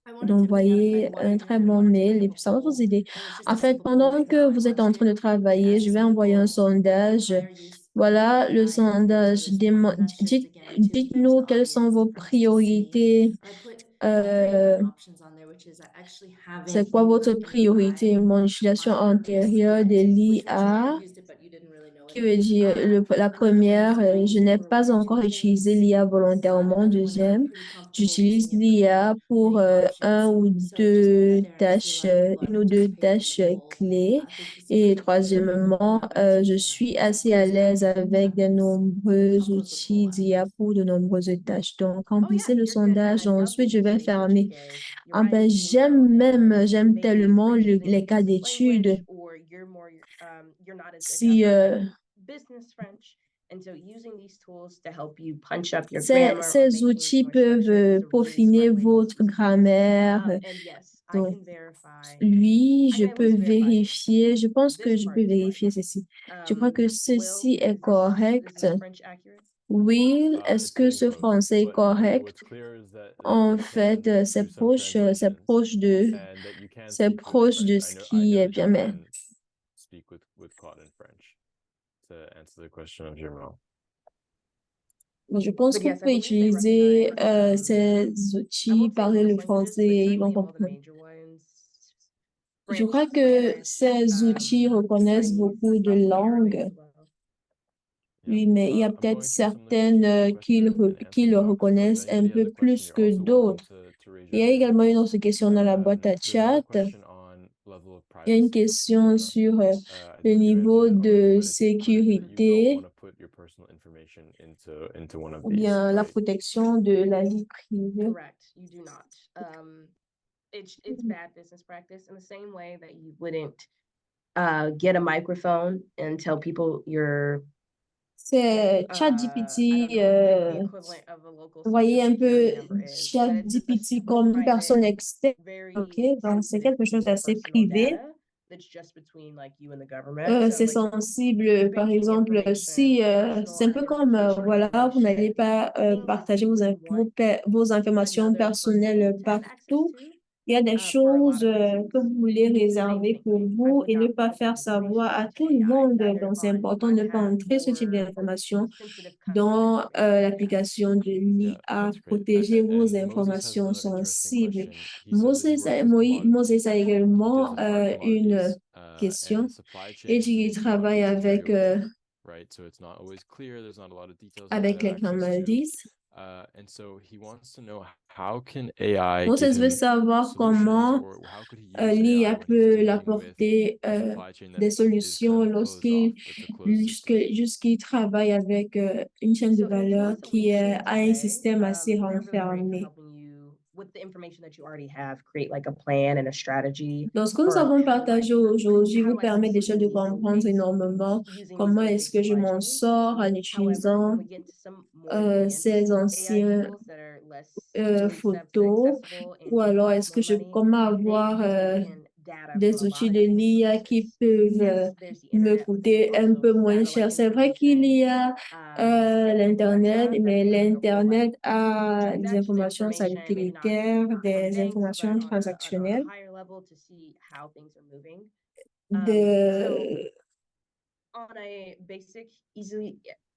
I wanted to d'envoyer clarify what un I très did. I bon wanted to mail give et them puis a ça va vous poll, aider. and it's just En a fait, simple poll. pendant It's not que my vous êtes en train question. de travailler, Asks je vais envoyer un people what their sondage. prior use Voilà le AI experience sondage. was. And that's just again to use Dites-nous the quelles sont audience vos for us to see. priorités. I put three Euh, different options on there, which is I actually c'est haven't quoi votre used priorité? AI Mon utilisation on purpose antérieure de yet, which means you might l'IA, have used it, but you didn't really know qui it. veut dire la Another one première, is je n'ai for pas one or two encore utilisé things. l'IA volontairement. Another one, I'm Deuxième, pretty comfortable j'utilise using it for l'IA pour many un options. ou So just put deux that there, and I see a tâches, lot of people are une ou deux participating in the tâches poll. clés. Thank you so Et much for troisièmement, je suis assez à l'aise avec de nombreux outils d'IA pour de nombreuses tâches. Donc, remplissez le sondage. Ensuite, je vais fermer. Ah ben, j'aime tellement les cas d'études. Si business French. And so using these tools to help you punch up your ces, grammar or ces make things outils more peuvent structured is a really peaufiner smart way to votre use it. grammaire. And yes, I Donc, can verify. oui, I je can at peux least verify this. vérifier. Je pense que This je part peux is correct. vérifier ceci. Je crois que Will, ceci est is correct. this French accurate? Oui, est-ce It's que getting ce close, français est but correct? what's clear is that En you fait, can c'est do some translations and that you can speak with proche de French. ce I qui know est that bien, you mais can speak with Claude in French to answer the question of Jamal. je pense But que vous yes, I pouvez believe they utiliser recognize, ces I outils, won't say parler le most languages, français but et ils vont certainly all the comprendre. major ones. Je French, crois que Spanish, ces outils reconnaissent Chinese, beaucoup de probably langues. Arabic as well. Yeah. Oui, mais il y a I'm peut-être going through some of the certaines questions in the qui answer le box, but reconnaissent if un anybody has peu a question, plus you're que also welcome d'autres. to raise Il your y a hand. également une autre question dans la boîte à There's another chat. question on level of Il y a une privacy question in sur I le think you niveau answered it already, de but if you sécurité don't want to put your personal information into one of ou these, bien la right? protection de la vie privée. Correct. You do not. It's bad business practice in the same way that you wouldn't get a microphone and tell people you're C'est I don't ChatGPT, know what the equivalent of a local vous voyez social un security peu number is, but it's a ChatGPT super comme une private, personne externe, very ok? Donc, c'est sensitive quelque piece chose of d'assez personal privé. data that's just between like you and the government. So C'est like sensible, par banking exemple, information, si personal c'est un peu comme, identification voilà, vous n'allez information, pas things partager you wouldn't want vos informations another personnelles person to have access partout. to Il y a des for a lot choses of que reasons. vous voulez Same réserver thing. pour I vous would et ne not pas put faire this information savoir à into tout le AI, monde. either Donc, c'est on important de ne pas iPad entrer ce type or d'informations sensitive customer dans information like that. l'application de Yeah, l'IA. that's great. Protégez vos And Moses has informations another interesting sensibles. question. He says that he works with Moses a commodities. He également does a lot of une commodities, question. and supply Il chains dit qu'il make travaille commodities very avec, opaque, right? So it's not always clear. There's not a lot of details that they avec have les access to. commodities. And so he wants to know how can AI give Moses veut him savoir solutions, comment or how could he use l'IA AI when he's peut dealing with l'apporter a supply chain des that is solutions kind of closed off. It's a closed system. jusqu'il travaille avec une chaîne de So in valeur total qui solutions a un today, système assez they're really great for renfermé. helping you with the information that you already have, create like a plan and a strategy Donc, ce que nous for avons how do I partagé aujourd'hui how vous do I permet déjà de succeed comprendre énormément using these comment est-ce opaque que je supply m'en chains. sors en However, utilisant when we get into some more advanced ces AI anciens tools that are less easily photos, accessible and ou do alors cost est-ce que more je money, comment they've avoir taken data from des a outils lot of de different l'IA qui sources. peuvent Yes, there's the me internet, but there's coûter un also peu moins satellite cher. C'est vrai qu'il information, y a l'Internet, Alexa, mais that's doing the whole like l'Internet a des transaction informations information, maybe not satellitaires, from des banks, informations but on a transactionnelles, higher level to see how things are moving. So de, on a basic,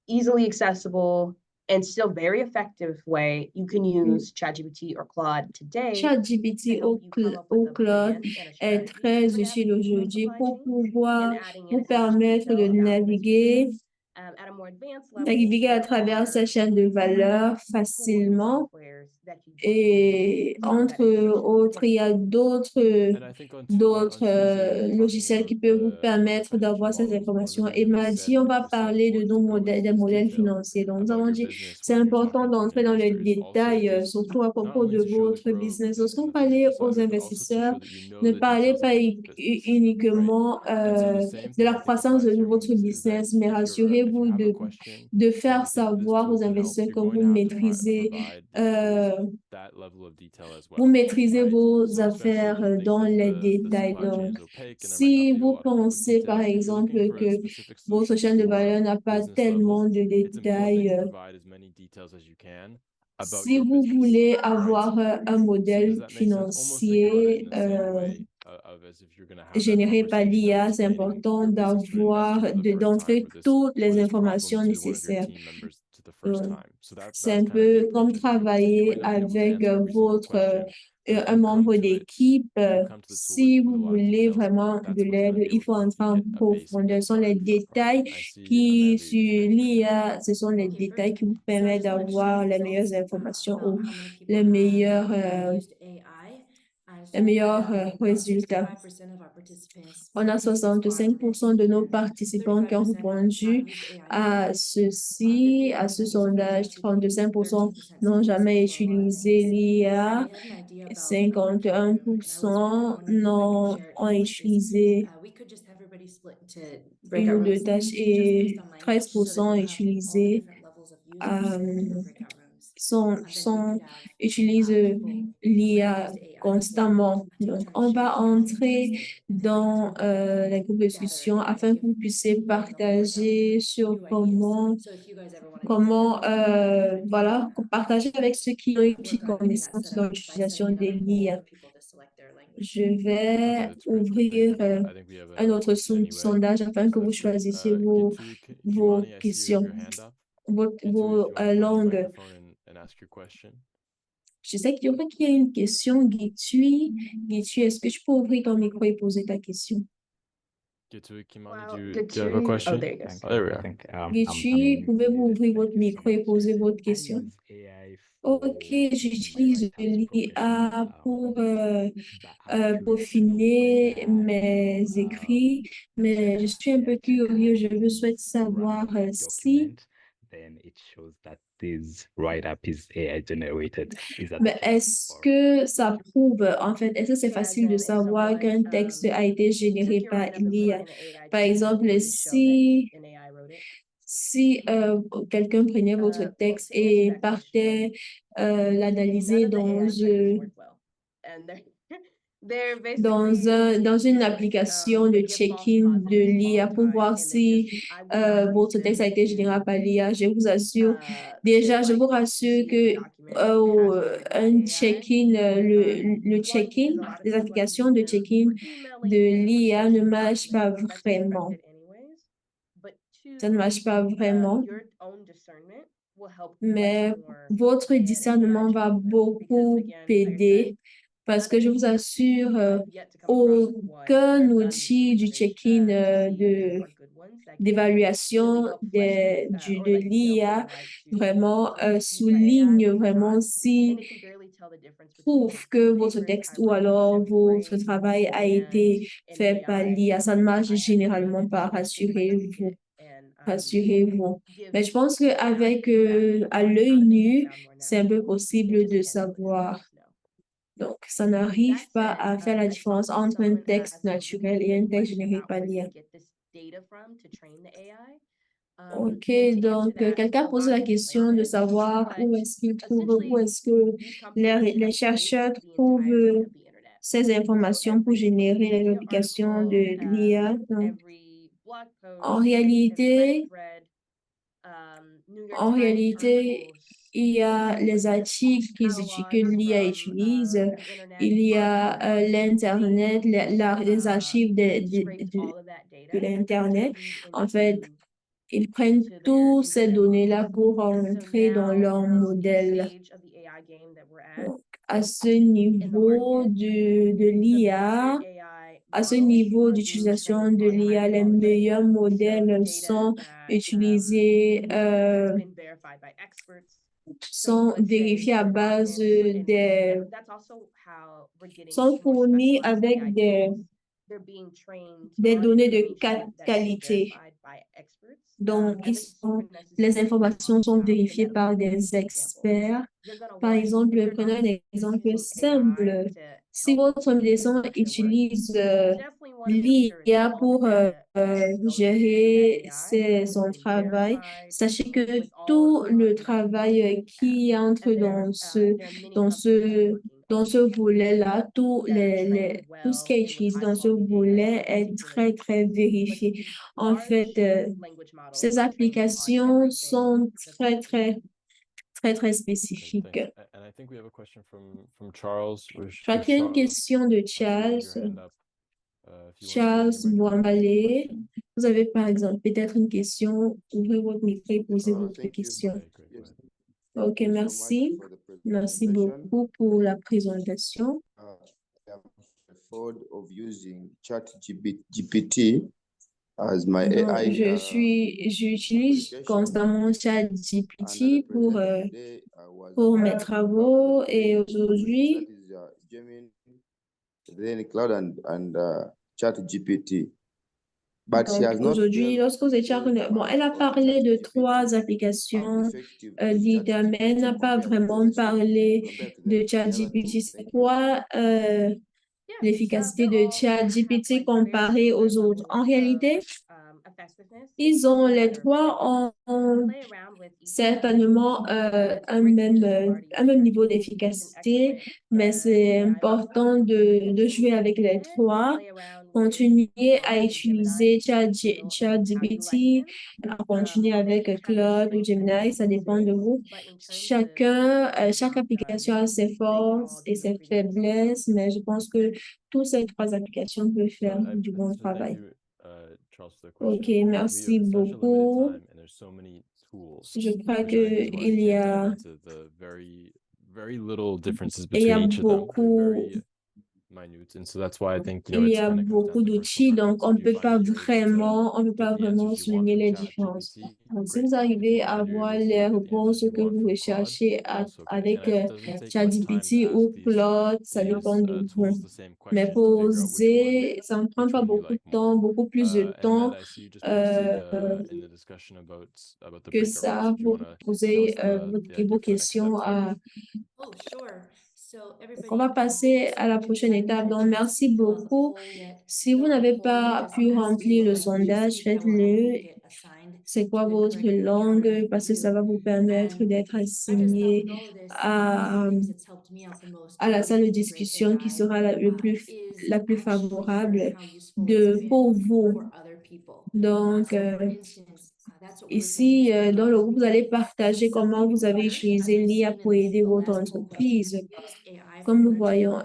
easily accessible and still very effective way, you can use ChatGPT or Claude today to ChatGPT help you come up ou with a Claude plan and a est strategy très for utile navigating those aujourd'hui supply pour chains pouvoir and adding in vous as much permettre detail de about those naviguer pieces. At a more advanced level, naviguer à there travers ces are chaînes de valeur tools and facilement. softwares that you can Et use for that entre information. autres, il y a d'autres And I think on Tuesday we were talking logiciels qui about peuvent vous the permettre financial d'avoir ces models. One of the informations. Et things that we mardi, said on va was that parler de or nos to go modèles, into des this modèles detail financiers. Donc, nous about avons your dit, business c'est when you're important talking to d'entrer dans les investors, also détails, just surtout à not propos only de to show the votre growth business. and Lorsqu'on the parlait financial side aux of it, but also to investisseurs, show that you know ne the parlez details pas about the business, right? uniquement And so the same de thing la I think croissance applies de here, votre Moses, is that business, mais if you rassurez-vous have a question de and faire you think this savoir tool aux can help, investisseurs you're que going to have to maîtrisez provide that level of detail as vous well, maîtrisez right? vos So especially if affaires you think dans that les the détails. supply chain Donc, is opaque and there might not si be a vous lot of pensez, par details, if you're exemple, looking for a que specific votre solution chaîne that's de valeur more n'a pas business level, tellement de it's important that détails, you provide as many details as you can about si your vous business, voulez right? avoir un So does modèle that make sense? Almost think about it financier in the same way of as if you're going to have that généré par conversation of l'IA, c'est explaining important your business to an d'avoir, investor for the first time, d'entrer toutes or les this problem informations to one of your nécessaires. team members to the first Euh, time. So C'est that's un kind of the peu comme approach, I think, Moses. You might travailler not be able to avec answer every single question, but if un you come membre to it, d'équipe. if you come to the tool Si with a vous lot of voulez details, vraiment de that's what's going to l'aide, be il able faut to help entrer you en get a basic profondeur. get Ce sont les started for a détails problem. I see qui, Amelie sur is raising her hand. l'IA, ce sont les Okay, détails perfect. qui vous So I permettent just wanted to share d'avoir les results meilleures informations about ou how many people les meilleurs, have used AI. And les so meilleurs about résultats. 65% of our participants On a responded 65% de nos and participants qui ont 35% have not répondu used AI à before. ceci, à ce 58% sondage. disconnected, 32% 13% n'ont said jamais listened to a lot of utilisé things. And l'IA. we had an idea about breaking the room, and I was 51% wondering if I could share it ont in pieces. utilisé We could just have everybody split into une breakout ou deux rooms tâches just et based on language so that 13% ont you'll have all the utilisé, different levels of users in your breakout rooms. Then we could have utilisent people who have l'IA used AI before constamment. take Donc, turns on va sharing how they entrer used it, and then we dans can la groupe de gather discussion and afin que give vous puissiez people in the whole breakout room partager sur new ideas. comment, So if you guys ever want to get together, voilà, partager avec ceux qui ont une petite work on getting that connaissance set dans up by l'utilisation sending de another poll l'IA. for people to select their language. Je Okay, vais that's great. ouvrir I think we have un another autre question anyway, sondage afin que so vous that's great. choisissiez Gitu, vos Kimani, I see you have questions, your hand up. vos Gitu, if you want to close your langues. microphone and ask your question. Je sais qu'il y aurait qu'il y a une question, Guitui. Guitui, est-ce que tu peux ouvrir ton micro et poser ta question? Well, do you Gatu, have a oh, question? there you go. Oh, there we are. Guichi, pouvez-vous ouvrir votre micro et poser votre question? Ok, j'utilise l'IA pour peaufiner mes écrits, mais je suis un peu curieux. Je souhaite savoir si, mais est-ce que ça prouve, en fait, est-ce que c'est facile de savoir qu'un texte a été généré par l'IA? Par exemple, si quelqu'un prenait votre texte et partait l'analyser dans une application de check-in de l'IA pour voir si votre texte a été généré par l'IA, je vous assure, déjà, je vous rassure que un check-in, le check-in, les applications de check-in de l'IA ne marchent pas vraiment. Ça ne marche pas vraiment, mais votre discernement va beaucoup aider parce que je vous assure, aucun outil du check-in d'évaluation de l'IA vraiment souligne vraiment si prouve que votre texte ou alors votre travail a été fait par l'IA. Ça ne marche généralement pas, rassurez-vous. Rassurez-vous. Mais je pense qu'avec à l'œil nu, c'est un peu possible de savoir. Donc, ça n'arrive pas à faire la différence entre un texte naturel et un texte généré par l'IA. OK, donc quelqu'un pose la question de savoir où est-ce que les chercheurs trouvent ces informations pour générer les applications de l'IA. Donc, en réalité, il y a les articles que l'IA utilise, il y a l'Internet, les archives de l'Internet. En fait, ils prennent toutes ces données-là pour entrer dans leur modèle. Donc, à ce niveau de l'IA, à ce niveau d'utilisation de l'IA, les meilleurs modèles sont utilisés, sont vérifiés à base sont fournis avec des données de qualité. Donc, les informations sont vérifiées par des experts. Par exemple, prenons un exemple simple. Si votre maison utilise l'IA pour gérer son travail, sachez que tout le travail qui entre dans ce volet-là, tout ce qui est utilisé dans ce volet est très, très vérifié. En fait, ces applications sont très, très, très, très spécifiques. And I think we have a question from Charles. Je crois qu'il y a une question de Charles. Charles Boimbalé. Vous avez par exemple peut-être une question. Ouvrez votre micro et posez votre question. OK, merci. Merci beaucoup pour la présentation. Donc, j'utilise constamment ChatGPT pour mes travaux et aujourd'hui, lorsque vous étiez bon, elle a parlé de 3 applications d'IA, mais elle n'a pas vraiment parlé de ChatGPT. C'est quoi l'efficacité de ChatGPT comparée aux autres? En réalité, les 3 ont certainement un même niveau d'efficacité, mais c'est important de jouer avec les 3. Continuer à utiliser ChatGPT, continuer avec Claude ou Gemini, ça dépend de vous. Chaque application a ses forces et ses faiblesses, mais je pense que toutes ces 3 applications peuvent faire du bon travail. OK, merci beaucoup. Je crois qu'il y a beaucoup minute. And so that's why I think, Il y it's a kind of comes beaucoup down to d'outils, personal donc preference. If you find that you're able on peut to pas get the answers vraiment you want souligner from les différences. ChatGPT, Donc, si great. vous If you arrivez find à you're avoir able to les get the answers réponses you que want vous from Claude, recherchez also great. avec And it doesn't take a lot of time ChatGPT to ou ask Claude, ça dépend de vous. tools the same Mais questions to figure out ça ne prend which pas one you beaucoup de like temps, more. beaucoup plus de And temps Amanda, I see you just posted euh, in the discussion about the que breakout rooms. ça If you pour want to tell poser us the idea vos for next questions steps there. Oh, sure. So Donc, on va everybody, passer à la prochaine étape. Donc, merci beaucoup. Si vous n'avez pas pu remplir le sondage, faites-le. C'est quoi votre langue? Parce que ça va vous permettre d'être assigné à la salle de discussion qui sera la plus favorable pour vous. Donc, ici, dans le groupe, vous allez partager comment vous avez utilisé l'IA pour aider votre entreprise. Comme nous voyons,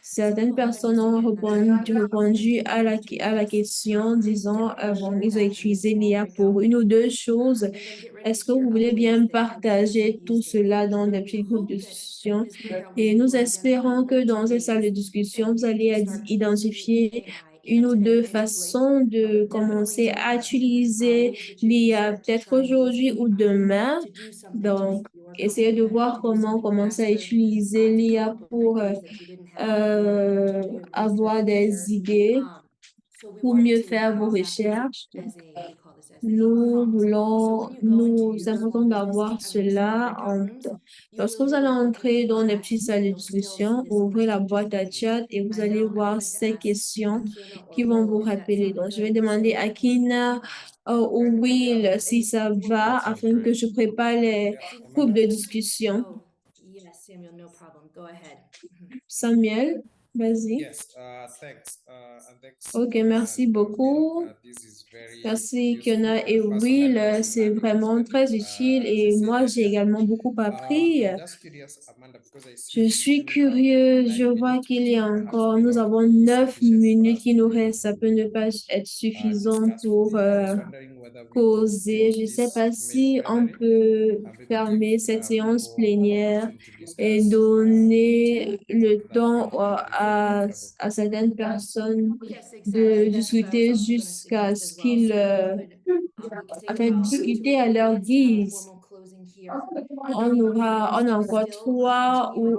certaines personnes ont répondu à la question, disant, bon, ils ont utilisé l'IA pour une ou deux choses. Est-ce que vous voulez bien partager tout cela dans des petits groupes de discussion? Et nous espérons que dans ces salles de discussion, vous allez identifier une ou deux façons de commencer à utiliser l'IA, peut-être aujourd'hui ou demain. Donc, essayez de voir comment commencer à utiliser l'IA pour avoir des idées pour mieux faire vos recherches. Nous important d'avoir cela lorsque vous allez entrer dans les petites salles de discussion, ouvrez la boîte à chat et vous allez voir ces questions qui vont vous rappeler. Donc, je vais demander à Kina ou Will si ça va afin que je prépare les groupes de discussion. Oh, yes, Samuel, no problem. Go ahead. Samuel, vas-y. Yes, thanks. And thanks, Ok, Kiona merci and beaucoup. Will. This is very Merci, useful. Kiona et And Will. personally, I'm also C'est learning as vraiment well. très utile As I et said moi, j'ai earlier. également beaucoup appris. I'm just curious, Amanda, because I see Je we suis still have curieux. like Je 9 vois minutes. qu'il y a Perhaps encore, may nous not avons be 9 sufficient for minutes us qui nous to restent. Ça peut ne pas être suffisant discuss pour fully. I was wondering whether we could causer. move Je ne sais this pas si on plenary peut and maybe fermer give cette séance people plénière opportunity to et discuss donner le onto that temps plenary if you're comfortable. à certaines personnes Yes, de exactly. That's what I was discuter also going to jusqu'à suggest ce as well. qu'ils We could take afin de about 2 discuter or à 3 leur minutes to have a guise. formal closing here. On a encore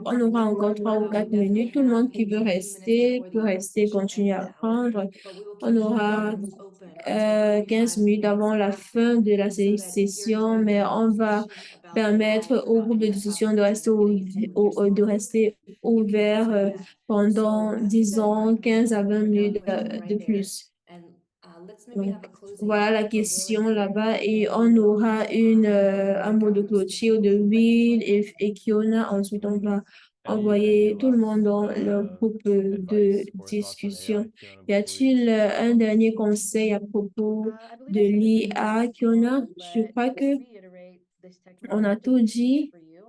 on aura encore 3 ou 4 minutes. Tout le monde qui veut rester peut rester, continuer à apprendre. On aura 15 minutes avant la fin de la session, mais on va permettre au groupe de discussion de rester, de rester ouvert pendant, disons, 15 à 20 minutes de plus. Donc, voilà la question là-bas et on aura un mot de clôture de Will et Kiona. Ensuite, on va envoyer tout le monde dans le groupe de discussion. Y a-t-il un dernier conseil à propos I believe de I said this in the l'IA, previous Kiona? call, Je but crois to que reiterate, this on a technology tout is dit. for you.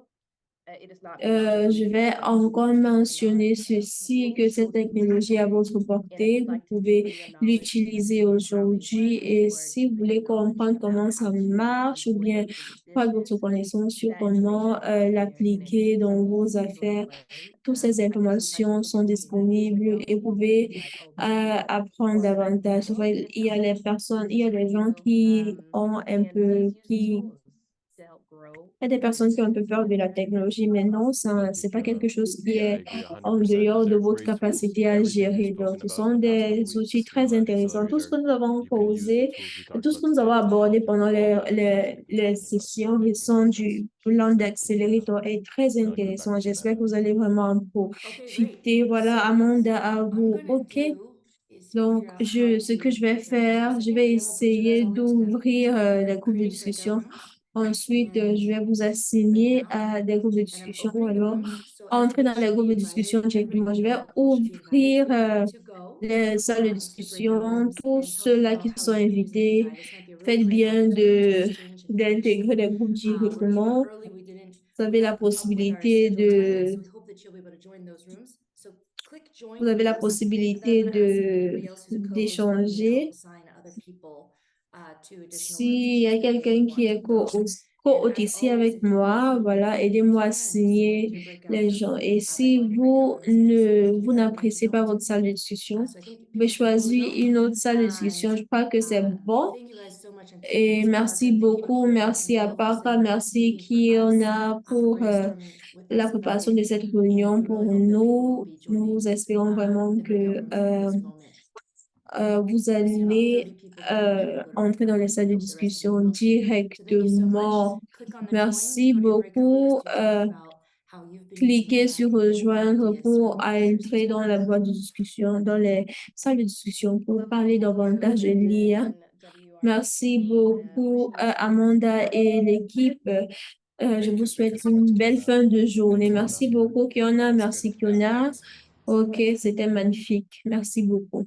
It is not meant to Je be vais for encore consumers. mentionner ceci, que cette technologie est à votre portée. Vous pouvez l'utiliser aujourd'hui et si vous voulez comprendre comment ça marche ou bien prendre votre connaissance sur comment l'appliquer dans vos affaires, toutes ces informations sont disponibles et vous pouvez apprendre davantage. Il y a il y a des gens qui ont il y a des personnes qui ont un peu peur de la technologie, mais non, c'est pas quelque chose qui Yeah, I est agree en 100%. dehors de They're votre great tools. capacité à Everything you've gérer. Donc, spoken ce about sont in the past couple des outils weeks, très Live intéressants. Tout ce que nous avons you can use the causé, tools we et talked tout ce about que nous avons today to abordé help you pendant with all the les decisions you're making sessions about your récentes business. du plan d'accélérateur est très Now I'll give it back intéressant. to J'espère que Amanda. vous allez vraiment en Okay, great. profiter. Voilà, So Amanda, à what I'm vous. going to OK. do is Donc, figure out how ce que to je vais share this for a faire, je second, vais and then we'll put you guys essayer all into them. d'ouvrir So I'm les groupes de create breakout discussion. rooms Ensuite, je vais vous right assigner now, à des groupes de and I'm discussion ou opening the alors rooms. So entrer everybody dans les should groupes be de invited. discussion directement. Je Everybody vais on the call should be invited. So ouvrir if you're ready to go, les click salles de on to breakout discussion. rooms Tous and tell ceux-là people qui how sont you're using invités, AI. This might be a really faites great bien opportunity to exchange d'intégrer information. les groupes We're running a directement. little early. We didn't Vous avez we la got up with our possibilité scheduled timing, de so we hope that you'll be able to join those rooms. So click join vous avez la rooms, and then I'm possibilité going to ask everybody else who's a co-host with me to help d'échanger. assign other people to additional rooms in S'il y case a people quelqu'un would qui want to est go. co-host co-hôte ici avec moi. Voilà, aidez-moi à signer les gens. Et si vous n'appréciez pas votre salle de discussion, vous pouvez choisir une autre salle de discussion. Je crois que c'est bon. Et merci beaucoup. Merci à Parka, merci Kiona pour la préparation de cette réunion pour nous. Nous espérons vraiment que vous allez entrer dans les salles de discussion directement. Merci beaucoup. Cliquez sur rejoindre pour entrer dans la boîte de discussion, dans les salles de discussion pour parler davantage de l'IA. Merci beaucoup, Amanda et l'équipe. Je vous souhaite une belle fin de journée. Merci beaucoup, Kiona. Merci, Kiona. OK, c'était magnifique. Merci beaucoup.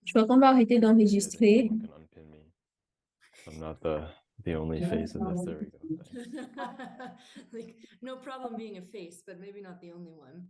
Je crois qu'on va arrêter d'enregistrer. Someone can unpin me. I'm not the only face in this. There we go. Thanks. Like, no problem being a face, but maybe not the only one.